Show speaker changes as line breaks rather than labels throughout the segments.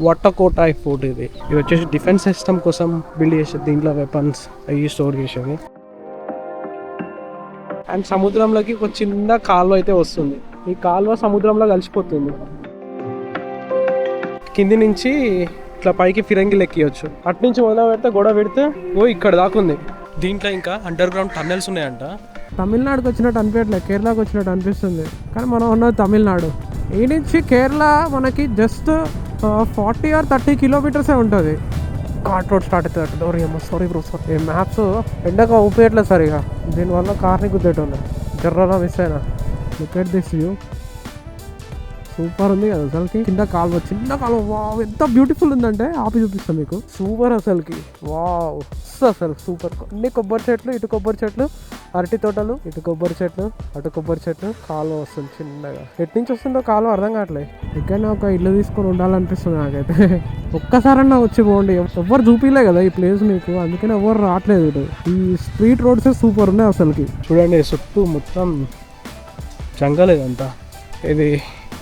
వట్టకోటాయ్ fort ఇది వచ్చేసి defence system కోసం బిల్డ్ చేసేది. దీంట్లో వెపన్స్ అవి స్టోర్ చేసేది. అండ్ సముద్రంలోకి ఒక చిన్న కాలువ అయితే వస్తుంది. ఈ కాలువ సముద్రంలో కలిసిపోతుంది. కింది నుంచి ఇట్లా పైకి ఫిరంగిలు ఎక్కియచ్చు. అటు నుంచి మొదలు పెడితే గొడవ పెడితే ఇక్కడ దాకుంది. దీంట్లో ఇంకా అండర్ గ్రౌండ్ టన్నెల్స్ ఉన్నాయంట. తమిళనాడుకి వచ్చినట్టు అనిపించట్లేదు, కేరళకి వచ్చినట్టు అనిపిస్తుంది. కానీ మనం ఉన్నది తమిళనాడు. ఈ నుంచి కేరళ మనకి జస్ట్ 40 or 30 కిలోమీటర్సే ఉంటుంది. ఘాట్ రోడ్ స్టార్ట్ అవుతుంది. డోర్ సారీ బ్రో, ఈ మ్యాప్స్ ఎండగా ఊపేయట్లేదు సరిగా. దీనివల్ల కార్ని గుద్దేటోళ్ళు. జర్రలా మిస్ అయినా. Look at this view, super ఉంది కదా అసలుకి. కింద కాలువ, చిన్న కాలువ. వావ్, ఎంత బ్యూటిఫుల్ ఉందంటే ఆపి చూపిస్తాను మీకు. సూపర్ అసలుకి. వావ్, అసలు సూపర్. అన్ని కొబ్బరి చెట్లు, ఇటు కొబ్బరి చెట్లు, అరటి తోటలు, ఇటు కొబ్బరి చెట్లు, అటు కొబ్బరి చెట్లు. కాలువ వస్తుంది చిన్నగా. ఎటు నుంచి వస్తుందో కాలువ అర్థం కావట్లేదు. ఎక్కడైనా ఒక ఇల్లు తీసుకొని ఉండాలనిపిస్తుంది నాకైతే. ఒక్కసారన్నా వచ్చి పోండి. ఎవ్వరు చూపిలే కదా ఈ ప్లేస్ మీకు, అందుకని ఎవరు రావట్లేదు ఇటు. ఈ స్ట్రీట్ రోడ్స్ సూపర్ ఉన్నాయి అసలుకి. చూడండి, చుట్టూ మొత్తం జంగల్ ఇదంతా. ఇది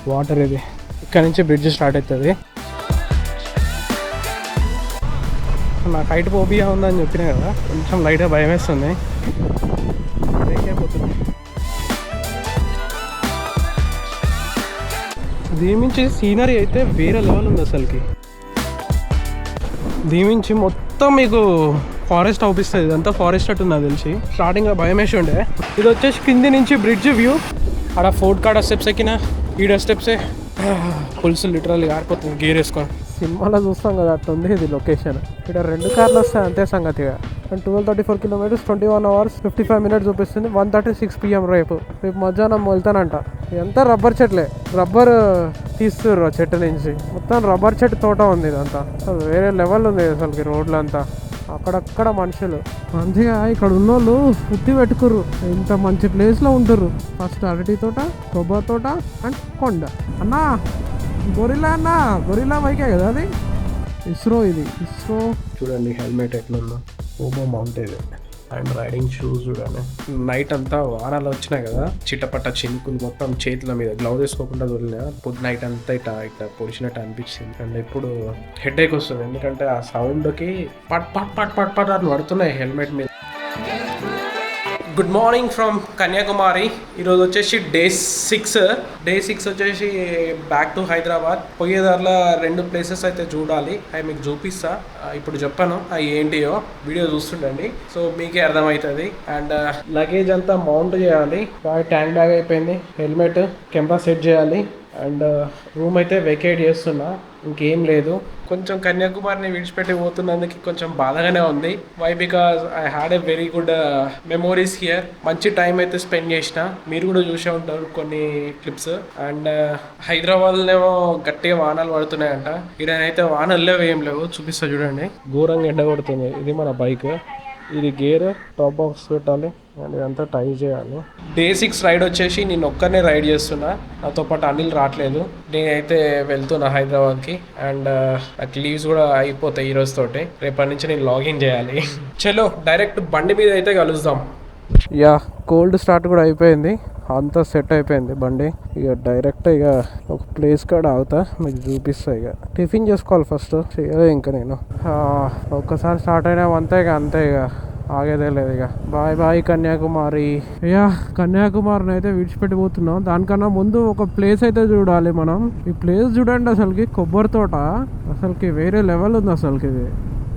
వాటర్. ఇది ఇక్కడ నుంచి బ్రిడ్జ్ స్టార్ట్ అవుతుంది. నాకు హైట్ ఫోబియా ఉందని చెప్పినా కదా, కొంచెం లైట్గా భయం వేస్తుంది. దీని నుంచి సీనరీ అయితే వేరే లెవెల్ ఉంది అసలుకి. దీని నుంచి మొత్తం మీకు ఫారెస్ట్ అవుపిస్తుంది. ఇదంతా ఫారెస్ట్ అట్టు నాకు తెలిసి. స్టార్టింగ్లో భయం వేసి ఉండే. ఇది వచ్చేసి కింది నుంచి బ్రిడ్జ్ వ్యూ. ఆడ ఫోర్ట్ కాడ స్టెప్స్ ఎక్కిన, ఈడ స్టెప్సే పులుసు లిటరల్లీ ఆడిపోతుంది గేర్ వేసుకొని. సినిమాలో చూస్తాం కదా అట్లా ఉంది ఇది లొకేషన్. ఇక్కడ 2 కార్లు వస్తాయి అంతే సంగతిగా. 1234 kilometers 21 hours 55 minutes చూపిస్తుంది. 1:36 PM రేపు మధ్యాహ్నం వెళ్తానంట. ఇదంతా రబ్బర్ చెట్లే. రబ్బర్ తీస్తుర్రు ఆ చెట్టు నుంచి. మొత్తం రబ్బర్ చెట్టు తోట ఉంది ఇదంతా. అసలు వేరే లెవెల్ ఉంది అసలుకి రోడ్లంతా. అక్కడక్కడ మనుషులు మంచిగా ఇక్కడ ఉన్నోళ్ళు పుట్టి పెట్టుకుర్రు. ఇంత మంచి ప్లేస్లో ఉంటుర్రు. ఫస్ట్ అరటి తోట, కొబ్బరి తోట అండ్ కొండ. అన్నా గొరిలా, అన్న గొరిలా బైకే కదా అది. ఇస్రో ఇది. ఇస్రో చూడండి హెల్మెట్ ఎట్లుందో. ఓమో మౌంటైన్ అండ్ రైడింగ్ షూస్ చూడండి. నైట్ అంతా వానాలు వచ్చినాయి కదా, చిట్టపట్ట చినుకులు మొత్తం చేతుల మీద. గ్లౌజ్ వేసుకోకుండా వదిలినా పొద్దు నైట్ అంతా ఇట్లా పొడిచినట్టు అనిపించింది. అండ్ ఇప్పుడు హెడ్ ఏక్ వస్తుంది, ఎందుకంటే ఆ సౌండ్కి పట్ పట్ పట్ పట్ పట్ అని పడుతున్నాయి హెల్మెట్ మీద. Good morning from Kanyakumari. ఈరోజు వచ్చేసి డే 6 వచ్చేసి బ్యాక్ టు హైదరాబాద్. పోయేదారిలో 2 ప్లేసెస్ అయితే చూడాలి. అవి మీకు చూపిస్తా. ఇప్పుడు చెప్పాను అవి ఏంటియో, వీడియో చూస్తుండండి సో మీకే అర్థమవుతుంది. అండ్ లగేజ్ అంతా మౌంట్ చేయాలి. ట్యాంక్ బ్యాగ్ అయిపోయింది, హెల్మెట్, కెమెరా సెట్ చేయాలి. అండ్ రూమ్ అయితే వెకేట్ చేస్తున్నా, ఇంకేం లేదు. కొంచెం కన్యాకుమారిని విడిచిపెట్టి పోతున్నందుకు కొంచెం బాధగానే ఉంది. Why because I had a very good memories here. మంచి టైం అయితే స్పెండ్ చేసిన. మీరు కూడా చూసే ఉంటారు కొన్ని క్లిప్స్. అండ్ హైదరాబాద్లోనేమో గట్టిగా వానలు పడుతున్నాయంట. ఇక్కడనైతే వానలు లేవు, ఏం లేవు. చూపిస్తా చూడండి. ఘోరంగా ఎండ కొడుతుంది. ఇది మన బైక్. ఇది గేర్, టాప్ బాక్స్ పెట్టాలి అండ్ ఇదంతా టై చేయాలి. డే 6 రైడ్ వచ్చేసి నేను ఒక్కనే రైడ్ చేస్తున్నా. నాతో పాటు అనిల్ రావట్లేదు. నేనైతే వెళ్తున్నా హైదరాబాద్కి. అండ్ నాకు లీవ్స్ కూడా అయిపోతాయి ఈ రోజుతోటి. రేపటి నుంచి నేను లాగిన్ చేయాలి. చలో డైరెక్ట్ బండి మీద అయితే కలుద్దాం. యా, కోల్డ్ స్టార్ట్ కూడా అయిపోయింది. అంతా సెట్ అయిపోయింది బండి. ఇక డైరెక్ట్ ఇక ఒక ప్లేస్ కాడ ఆగుతా, మీకు చూపిస్తా. ఇక టిఫిన్ చేసుకోవాలి ఫస్ట్. చేయలే ఇంకా నేను. ఒక్కసారి స్టార్ట్ అయినా అంతే ఇక ఆగేదే లేదు. ఇక బాయ్ బాయ్ కన్యాకుమారి. యా, కన్యాకుమారిని అయితే విడిచిపెట్టిపోతున్నాం. దానికన్నా ముందు ఒక ప్లేస్ అయితే చూడాలి మనం. ఈ ప్లేస్ చూడండి అసలుకి. కొబ్బరి తోట అసలుకి వేరే లెవెల్ ఉంది అసలుకి. ఇది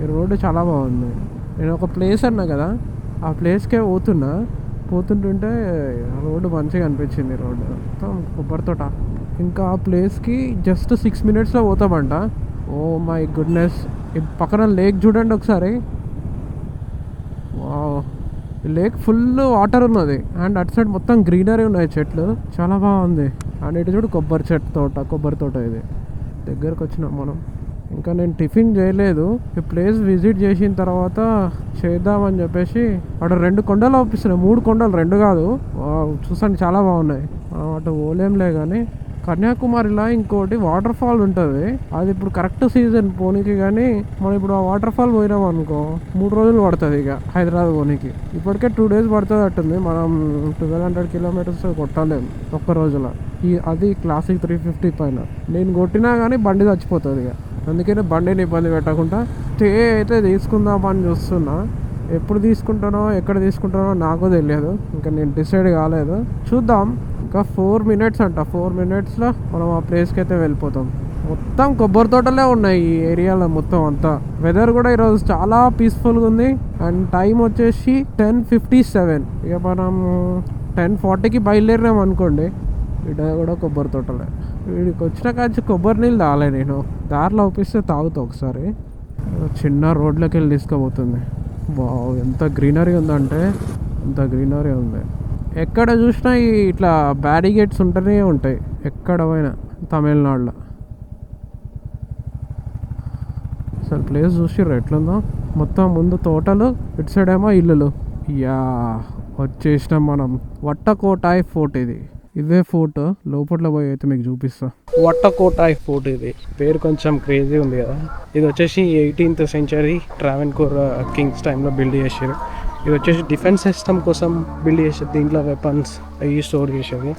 ఈ రోడ్డు చాలా బాగుంది. నేను ఒక ప్లేస్ అన్నా కదా, ఆ ప్లేస్కే పోతుంటుంటే రోడ్డు మంచిగా అనిపించింది. రోడ్డు మొత్తం కొబ్బరి తోట. ఇంకా ఆ ప్లేస్కి జస్ట్ 6 minutesలో పోతామంట. Oh my goodness. ఈ పక్కన లేక్ చూడండి ఒకసారి. వావ్, ఈ లేక్ ఫుల్ వాటర్ ఉన్నది. అండ్ అటు సైడ్ మొత్తం గ్రీనరీ ఉన్నాయి, చెట్లు చాలా బాగుంది. అండ్ ఇటు చూడు కొబ్బరి తోట ఇది. దగ్గరకు వచ్చినాం మనం. ఇంకా నేను టిఫిన్ చేయలేదు. ఈ ప్లేస్ విజిట్ చేసిన తర్వాత చేద్దామని చెప్పేసి అక్కడ 2 కొండలు అవుపిస్తున్నాయి. 3 కొండలు, 2 కాదు. చూసండి చాలా బాగున్నాయి. అటు ఓలేంలే కానీ కన్యాకుమారిలో ఇంకోటి వాటర్ ఫాల్ ఉంటుంది. అది ఇప్పుడు కరెక్ట్ సీజన్ పోనీకి. కానీ మనం ఇప్పుడు ఆ వాటర్ ఫాల్ పోయినాం అనుకో 3 రోజులు పడుతుంది ఇక హైదరాబాద్ పోనీకి. ఇప్పటికే 2 days పడుతుంది అట్టుంది. మనం 1200 kilometers కొట్టలేము ఒక్క రోజులో. అది క్లాసిక్ 350 పైన. నేను కొట్టినా కానీ బండి చచ్చిపోతుంది ఇక, అందుకనే బండిని ఇబ్బంది పెట్టకుండా స్టే అయితే తీసుకుందామని చూస్తున్నా. ఎప్పుడు తీసుకుంటానో ఎక్కడ తీసుకుంటానో నాకు తెలియదు, ఇంకా నేను డిసైడ్ కాలేదు. చూద్దాం. ఇంకా 4 minutes అంట. 4 minutesలో మనం ఆ ప్లేస్కి అయితే వెళ్ళిపోతాం. మొత్తం కొబ్బరి తోటలే ఉన్నాయి ఈ ఏరియాలో మొత్తం అంతా. వెదర్ కూడా ఈరోజు చాలా పీస్ఫుల్గా ఉంది. అండ్ టైం వచ్చేసి 10:57. ఇక మనం 10:40కి బయలుదేరినాం అనుకోండి. ఇక్కడ కూడా కొబ్బరి తోటలే. వీడికి వచ్చిన కాంచి కొబ్బరి నీళ్ళు తాగలే నేను. దారిలో ఒప్పిస్తే తాగుతా ఒకసారి. చిన్న రోడ్లోకి వెళ్ళి తీసుకుపోతుంది. వావ్, ఎంత గ్రీనరీ ఉందంటే అంత గ్రీనరీ ఉంది. ఎక్కడ చూసినా ఇట్లా బ్యారిగేట్స్ ఉంటూనే ఉంటాయి ఎక్కడ పోయినా తమిళనాడులో. అసలు ప్లేస్ చూసిర్రు ఎట్లుందో. మొత్తం ముందు తోటలు, ఇటు సైడ్ ఏమో ఇల్లులు. యా, వచ్చేసినాం మనం. వట్టకోటాయ్ ఫోర్ట్. ఇదే ఫోర్ట్. లోపల పోయి అయితే మీకు చూపిస్తా. వట్టకోటాయ్ ఫోర్ట్. ఇది పేరు కొంచెం క్రేజీ ఉంది కదా. ఇది వచ్చేసి 18th century ట్రావెన్కోర్ కింగ్స్ టైంలో బిల్డ్ చేసారు. ఇది వచ్చేసి డిఫెన్స్ సిస్టమ్ కోసం బిల్డ్ చేసేది. దీంట్లో వెపన్స్ అవి స్టోర్ చేసేది.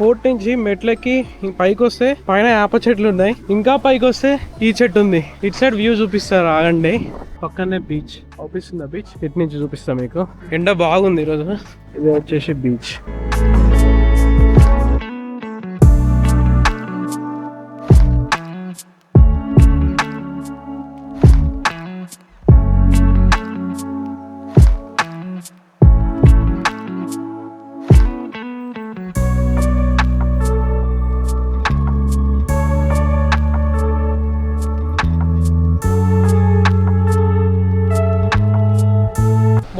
ఫోర్ట్ నుంచి మెట్లకి పైకి వస్తే పైన వేప చెట్లు ఉన్నాయి. ఇంకా పైకి వస్తే ఈ చెట్టు ఉంది. ఇటు సైడ్ వ్యూ చూపిస్తారు, ఆగండి. పక్కనే బీచ్ అవుపిస్తుంది. బీచ్ ఇటు నుంచి చూపిస్తా మీకు. ఎండ బాగుంది ఈరోజు. ఇది వచ్చేసి బీచ్.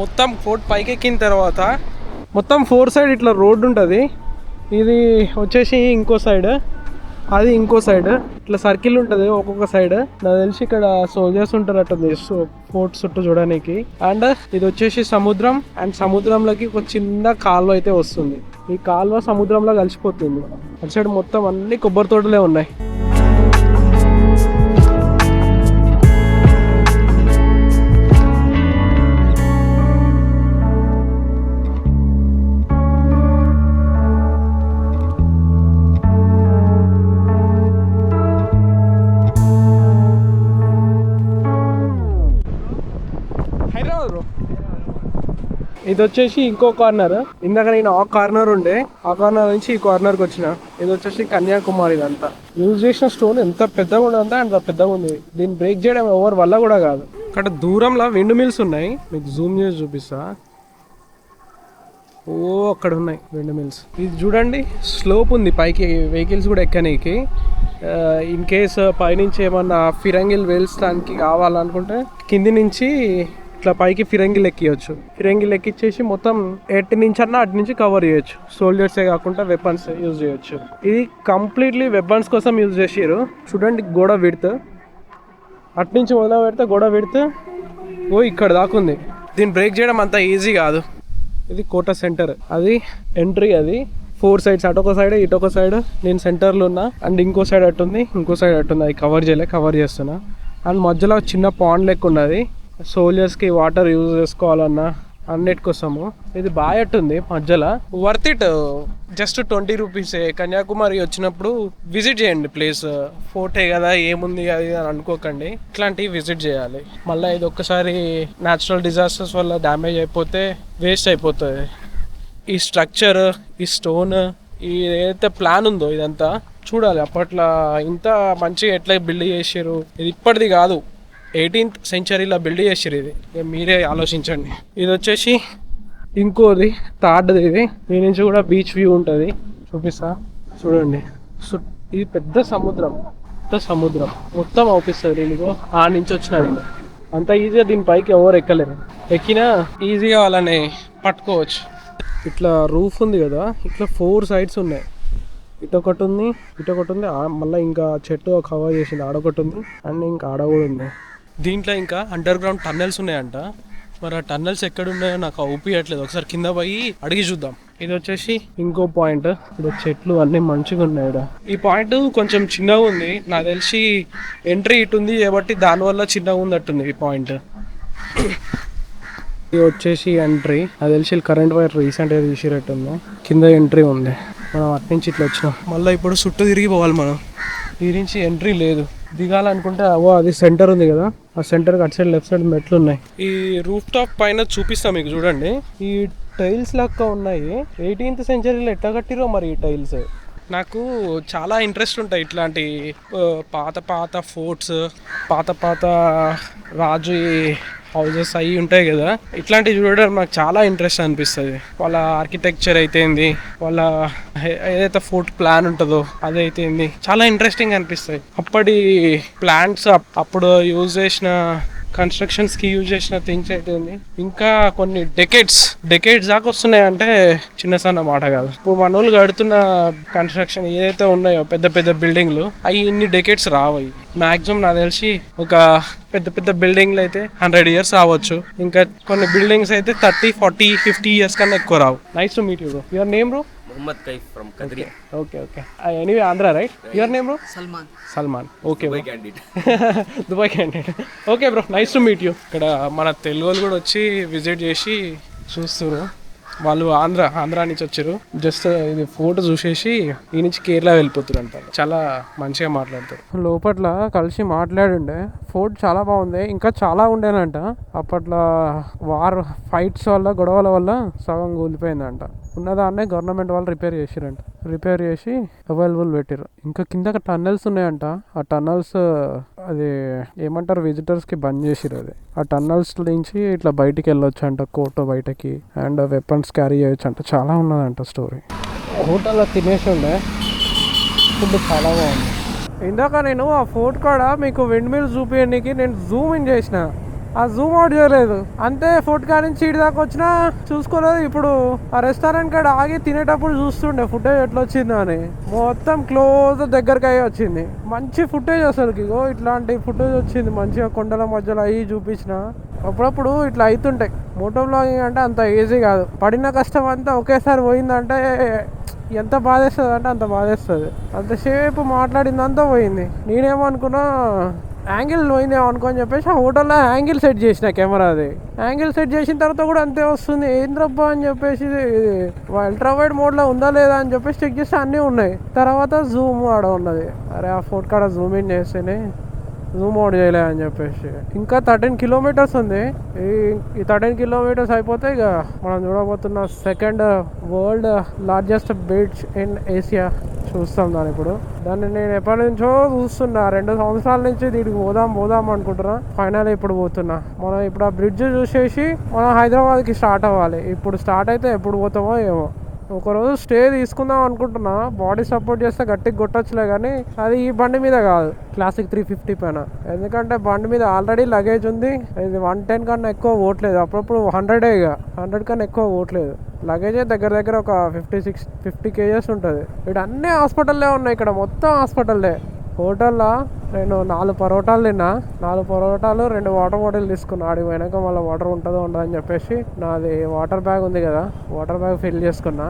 మొత్తం ఫోర్ట్ పైకి ఎక్కిన తర్వాత మొత్తం 4 side ఇట్లా రోడ్డు ఉంటుంది. ఇది వచ్చేసి ఇంకో సైడ్, అది ఇంకో సైడ్. ఇట్లా సర్కిల్ ఉంటుంది ఒక్కొక్క సైడ్. నాకు తెలిసి ఇక్కడ సోల్జర్స్ ఉంటారు అట్టుంది ఫోర్ట్ చుట్టూ చూడడానికి. అండ్ ఇది వచ్చేసి సముద్రం. అండ్ సముద్రంలోకి ఒక చిన్న కాలువ అయితే వస్తుంది. ఈ కాలువ సముద్రంలో కలిసిపోతుంది. అటు సైడ్ మొత్తం అన్ని కొబ్బరి తోటలే ఉన్నాయి. ఇది వచ్చేసి ఇంకో కార్నర్. ఇందాక నేను ఆ కార్నర్ ఉండే, ఆ కార్నర్ నుంచి ఈ కార్నర్కి వచ్చిన. ఇది వచ్చేసి కన్యాకుమారి. ఇదంతా యూజ్ చేసిన స్టోన్ ఎంత పెద్దగా ఉండదంటే అంత పెద్దగా ఉంది. దీన్ని బ్రేక్ చేయడం ఎవరి వల్ల కూడా కాదు. అక్కడ దూరంలో విండ్ మిల్స్ ఉన్నాయి, మీకు జూమ్ చేసి చూపిస్తా. ఓ అక్కడ ఉన్నాయి విండ్ మిల్స్. ఇది చూడండి, స్లోప్ ఉంది పైకి వెహికల్స్ కూడా ఎక్కనీకి. ఇన్ కేస్ పైనుంచి ఏమన్నా ఫిరంగిల్ వేల్చడానికి కావాలనుకుంటే కింది నుంచి ఇట్లా పైకి ఫిరంగిల్ ఎక్కియచ్చు. ఫిరంగిల్ ఎక్కిచ్చేసి మొత్తం ఎటు నుంచి అన్నా అటు నుంచి కవర్ చేయొచ్చు. సోల్జర్సే కాకుండా వెపన్స్ యూజ్ చేయొచ్చు. ఇది కంప్లీట్లీ వెపన్స్ కోసం యూజ్ చేసారు. చూడండి గోడ విడ్త్, అటు నుంచి మొదలు పెడితే గోడ విడ్త్ ఓ ఇక్కడ దాకుంది. దీన్ని బ్రేక్ చేయడం అంత ఈజీ కాదు. ఇది కోట సెంటర్, అది ఎంట్రీ. అది 4 sides, అటొక సైడ్ ఇటొక సైడ్. నేను సెంటర్లో ఉన్నా. అండ్ ఇంకో సైడ్ అట్టుంది, ఇంకో సైడ్ అట్టుంది. అది కవర్ చేస్తున్నా. అండ్ మధ్యలో చిన్న పాండ్ లెక్క ఉన్నది. సోల్జర్స్కి వాటర్ యూజ్ చేసుకోవాలన్నా అన్నిటికోసము. ఇది బాగుంటుంది మధ్యలో. Worth it. Just 20 rupees. Kanyakumari వచ్చినప్పుడు విజిట్ చేయండి ప్లేస్. ఫోర్టే కదా ఏముంది అది అని అనుకోకండి, ఇట్లాంటివి విజిట్ చేయాలి. మళ్ళీ ఇది ఒక్కసారి న్యాచురల్ డిజాస్టర్స్ వల్ల డ్యామేజ్ అయిపోతే వేస్ట్ అయిపోతుంది. ఈ స్ట్రక్చర్, ఈ స్టోన్, ఈ ఏదైతే ప్లాన్ ఉందో ఇదంతా చూడాలి. అప్పట్లో ఇంత మంచిగా ఎట్లా బిల్డ్ చేసారు. ఇది ఇప్పటిది కాదు, 18th centuryలో బిల్డ్ చేసారు. ఇది మీరే ఆలోచించండి. ఇది వచ్చేసి ఇంకోది థర్డ్ది. దీని నుంచి కూడా బీచ్ వ్యూ ఉంటుంది, చూపిస్తా చూడండి. ఇది పెద్ద సముద్రం మొత్తం అవుపిస్తుంది. దీనికి ఆ నుంచి వచ్చిన అంత ఈజీగా దీని పైకి ఎవరు ఎక్కలేరు. ఎక్కినా ఈజీగా వాళ్ళని పట్టుకోవచ్చు. ఇట్లా రూఫ్ ఉంది కదా, ఇట్లా 4 సైడ్స్ ఉన్నాయి. ఇటొకటి ఉంది, ఇటొకటి ఉంది, మళ్ళీ ఇంకా చెట్టు కవర్ చేసింది, ఆడొకటి ఉంది అండ్ ఇంకా ఆడ కూడా ఉంది. దీంట్లో ఇంకా అండర్ గ్రౌండ్ టన్నెల్స్ ఉన్నాయంట. మరి ఆ టన్నెల్స్ ఎక్కడ ఉన్నాయో నాకు ఊపియట్లేదు, ఒకసారి కింద పోయి అడిగి చూద్దాం. ఇది వచ్చేసి ఇంకో పాయింట్. ఇప్పుడు చెట్లు అన్నీ మంచిగా ఉన్నాయి. ఈ పాయింట్ కొంచెం చిన్నగా ఉంది, నాకు తెలిసి ఎంట్రీ ఇటు ఉంది కాబట్టి దానివల్ల చిన్నగా ఉందట్టుంది ఈ పాయింట్. ఇది వచ్చేసి ఎంట్రీ, అది తెలిసి కరెంట్ వైర్ రీసెంట్గా తీసినట్టుంది. కింద ఎంట్రీ ఉంది, మనం అటు నుంచి ఇట్లా వచ్చినాం. మళ్ళీ ఇప్పుడు చుట్టూ తిరిగి పోవాలి మనం. దీని నుంచి ఎంట్రీ లేదు. దిగాలనుకుంటే అది సెంటర్ ఉంది కదా, ఆ సెంటర్కి అటు సైడ్ లెఫ్ట్ సైడ్ మెట్లు ఉన్నాయి. ఈ రూఫ్ టాప్ పైన చూపిస్తాం మీకు, చూడండి. ఈ టైల్స్ లెక్క ఉన్నాయి. 18th సెంచరీలో ఎట్లా కట్టిరో మరి ఈ టైల్స్. నాకు చాలా ఇంట్రెస్ట్ ఉంటాయి ఇట్లాంటి పాత పాత ఫోర్ట్స్, పాత పాత రాజు హౌజెస్ అవి ఉంటాయి కదా, ఇట్లాంటివి చూడడం నాకు చాలా ఇంట్రెస్ట్ అనిపిస్తుంది. వాళ్ళ ఆర్కిటెక్చర్ అయితేంది, వాళ్ళ ఏదైతే ఫోర్ట్ ప్లాన్ ఉంటుందో అదైతేంది, చాలా ఇంట్రెస్టింగ్ అనిపిస్తాయి. అప్పటి ప్లాంట్స్, అప్పుడు యూజ్ చేసిన కన్స్ట్రక్షన్స్ కి యూజ్ చేసిన థింగ్స్ అయితే ఉంది. ఇంకా కొన్ని డెకేడ్స్ దాకా వస్తున్నాయి అంటే చిన్న సన్న మాట కాదు. ఇప్పుడు మన వాళ్ళు కడుతున్న కన్స్ట్రక్షన్ ఏదైతే ఉన్నాయో పెద్ద పెద్ద బిల్డింగ్లు, అవి ఇన్ని డెకేడ్స్ రావు. మాక్సిమం నాకు తెలిసి ఒక పెద్ద పెద్ద బిల్డింగ్లు అయితే 100 years రావచ్చు. ఇంకా కొన్ని బిల్డింగ్స్ అయితే 30, 40, 50 years కన్నా ఎక్కువ రావు. Nice to meet you bro. Your name bro?
Muhammad Kaif from Kadri.
Okay. Anyway, Andhra, right? Your name, bro? Salman. Okay,
Dubai
bro.
candidate.
Dubai candidate. Okay, bro. Nice to meet you. ఇక్కడ మన తెలుగు వాళ్ళు కూడా వచ్చి visit చేసి చూస్తారు. వాళ్ళు ఆంధ్ర నుంచి వచ్చారు. జస్ట్ ఇది ఫోటో చూసేసి ఈ నుంచి కేరళ వెళ్ళిపోతారు అంటారు. చాలా మంచిగా మాట్లాడతారు. లోపట్ల కలిసి మాట్లాడుండే. ఫోర్ట్ చాలా బాగుంది, ఇంకా చాలా ఉండేనంట. అప్పట్లో ఫైట్స్ వల్ల, గొడవల వల్ల సగం కూలిపోయిందంట. ఉన్నదాన్నే గవర్నమెంట్ వాళ్ళు రిపేర్ చేసి అవైలబుల్ పెట్టారు. ఇంకా కింద టన్నెల్స్ ఉన్నాయంట. ఆ టన్నెల్స్ అది ఏమంటారు, విజిటర్స్ కి బంద్ చేసిరు. అది ఆ టన్నెల్స్ నుంచి ఇట్లా బయటికి వెళ్ళొచ్చు అంట, కోర్టు బయటకి, అండ్ వెపన్స్ క్యారీ చేయొచ్చు అంట. చాలా ఉన్నదంట స్టోరీ. హోటల్లో తినేసి ఉండే, ఫుడ్ చాలా బాగుంది. ఇందాక నేను ఆ ఫోర్ట్ కాడ మీకు విండ్ మిల్ చూపించడానికి నేను జూమ్ ఇన్ చేసిన, ఆ జూమ్ అవుట్ చేయలేదు. అంతే ఫుడ్ కాడ నుంచి ఇటు దాకా వచ్చినా చూసుకోలేదు. ఇప్పుడు ఆ రెస్టారెంట్ కాడ ఆగి తినేటప్పుడు చూస్తుండే ఫుటేజ్ ఎట్లా వచ్చిందో అని. మొత్తం క్లోజ్ దగ్గరకి అయ్యి వచ్చింది. మంచి ఫుటేజ్ అసలుకి. ఇగో ఇట్లాంటి ఫుటేజ్ వచ్చింది మంచిగా, కొండల మధ్యలో అయ్యి చూపించిన. అప్పుడప్పుడు ఇట్లా అవుతుంటాయి. మోటో బ్లాగింగ్ అంటే అంత ఈజీ కాదు. పడిన కష్టం అంతా ఒకేసారి పోయిందంటే ఎంత బాధేస్తుంది అంటే అంత బాధేస్తుంది. అంతసేపు మాట్లాడిందంతా పోయింది. నేనేమనుకున్నా యాంగిల్ పోయిందేమో అనుకోని చెప్పేసి ఆ హోటల్లో యాంగిల్ సెట్ చేసిన కెమెరాది. యాంగిల్ సెట్ చేసిన తర్వాత కూడా అంతే వస్తుంది. ఏంద్రబ్బా అని చెప్పేసి అల్ట్రా వైడ్ మోడ్లో ఉందా లేదా అని చెప్పేసి చెక్ చేస్తే అన్నీ ఉన్నాయి. తర్వాత జూమ్ ఆడ ఉన్నది. అరే ఆ ఫోటో కాడ జూమ్ ఇన్ చేస్తేనే జూమ్ అవుట్ చేయలే అని చెప్పేసి. ఇంకా 13 kilometers ఉంది. ఈ 13 kilometers అయిపోతే ఇక మనం చూడబోతున్న second world largest beach in Asia చూస్తాం. ఇప్పుడు దాన్ని నేను ఎప్పటి నుంచో చూస్తున్నా, 2 సంవత్సరాల నుంచి దీనికి పోదాం అనుకుంటున్నా. ఫైనల్ ఇప్పుడు పోతున్నా. మనం ఇప్పుడు ఆ బ్రిడ్జ్ చూసేసి మనం హైదరాబాద్కి స్టార్ట్ అవ్వాలి. ఇప్పుడు స్టార్ట్ అయితే ఎప్పుడు పోతామో ఏమో. ఒకరోజు స్టే తీసుకుందాం అనుకుంటున్నా. బాడీ సపోర్ట్ చేస్తే గట్టిగా కొట్టొచ్చులే, కానీ అది ఈ బండి మీద కాదు, క్లాసిక్ 350 పైన. ఎందుకంటే బండి మీద ఆల్రెడీ లగేజ్ ఉంది. ఇది 110 కన్నా ఎక్కువ పోవట్లేదు. అప్పుడప్పుడు 100 ఇక 100 కన్నా ఎక్కువ పోవట్లేదు. లగేజే దగ్గర ఒక 50 kgs ఉంటుంది. ఇక్కడ అన్ని హాస్పిటల్లే ఉన్నాయి. ఇక్కడ మొత్తం హాస్పిటల్లే. హోటల్లో నేను 4 పరోటాలు తిన్నా. 4 పరోటాలు 2 వాటర్ బాటిల్ తీసుకున్నా. ఆడికి పోయినాక మళ్ళీ వాటర్ ఉంటుందో ఉండదని చెప్పేసి నాది వాటర్ బ్యాగ్ ఉంది కదా, వాటర్ బ్యాగ్ ఫిల్ చేసుకున్నా.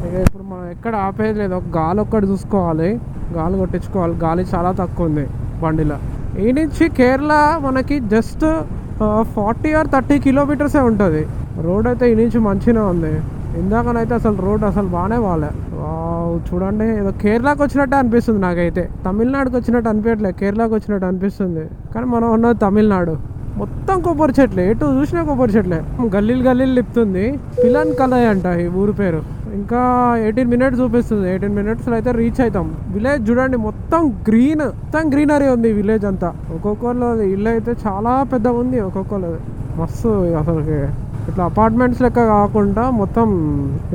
ఇక ఇప్పుడు మనం ఎక్కడ ఆపేది లేదు. ఒక గాలి ఒక్కటి చూసుకోవాలి, గాలి కొట్టించుకోవాలి. గాలి చాలా తక్కువ ఉంది బండిలో. ఈ నుంచి కేరళ మనకి జస్ట్ 40 or 30 kilometers ఉంటుంది. రోడ్ అయితే ఈ నుంచి మంచిగా ఉంది. ఇందాకనైతే అసలు రోడ్ అసలు బాగానే బాగాలే. చూడండి, ఏదో కేరళకు వచ్చినట్టే అనిపిస్తుంది నాకైతే. తమిళనాడుకి వచ్చినట్టు అనిపించట్లేదు, కేరళకు వచ్చినట్టు అనిపిస్తుంది. కానీ మనం ఉన్నది తమిళనాడు. మొత్తం కొబ్బరి చెట్లే, ఎటు చూసినా కొబ్బరి చెట్లే. గల్లీలు లిప్తుంది. పిలన్ కలయ్ అంట ఈ ఊరు పేరు. ఇంకా 18 minutes చూపిస్తుంది. 18 minutesలో అయితే రీచ్ అవుతాం. విలేజ్ చూడండి, మొత్తం గ్రీనరీ ఉంది విలేజ్ అంతా. ఒక్కొక్కరు ఇల్లు అయితే చాలా పెద్ద ఉంది. ఒక్కొక్కరు మస్తు అసలుకి. ఇట్లా అపార్ట్మెంట్స్ లెక్క కాకుండా మొత్తం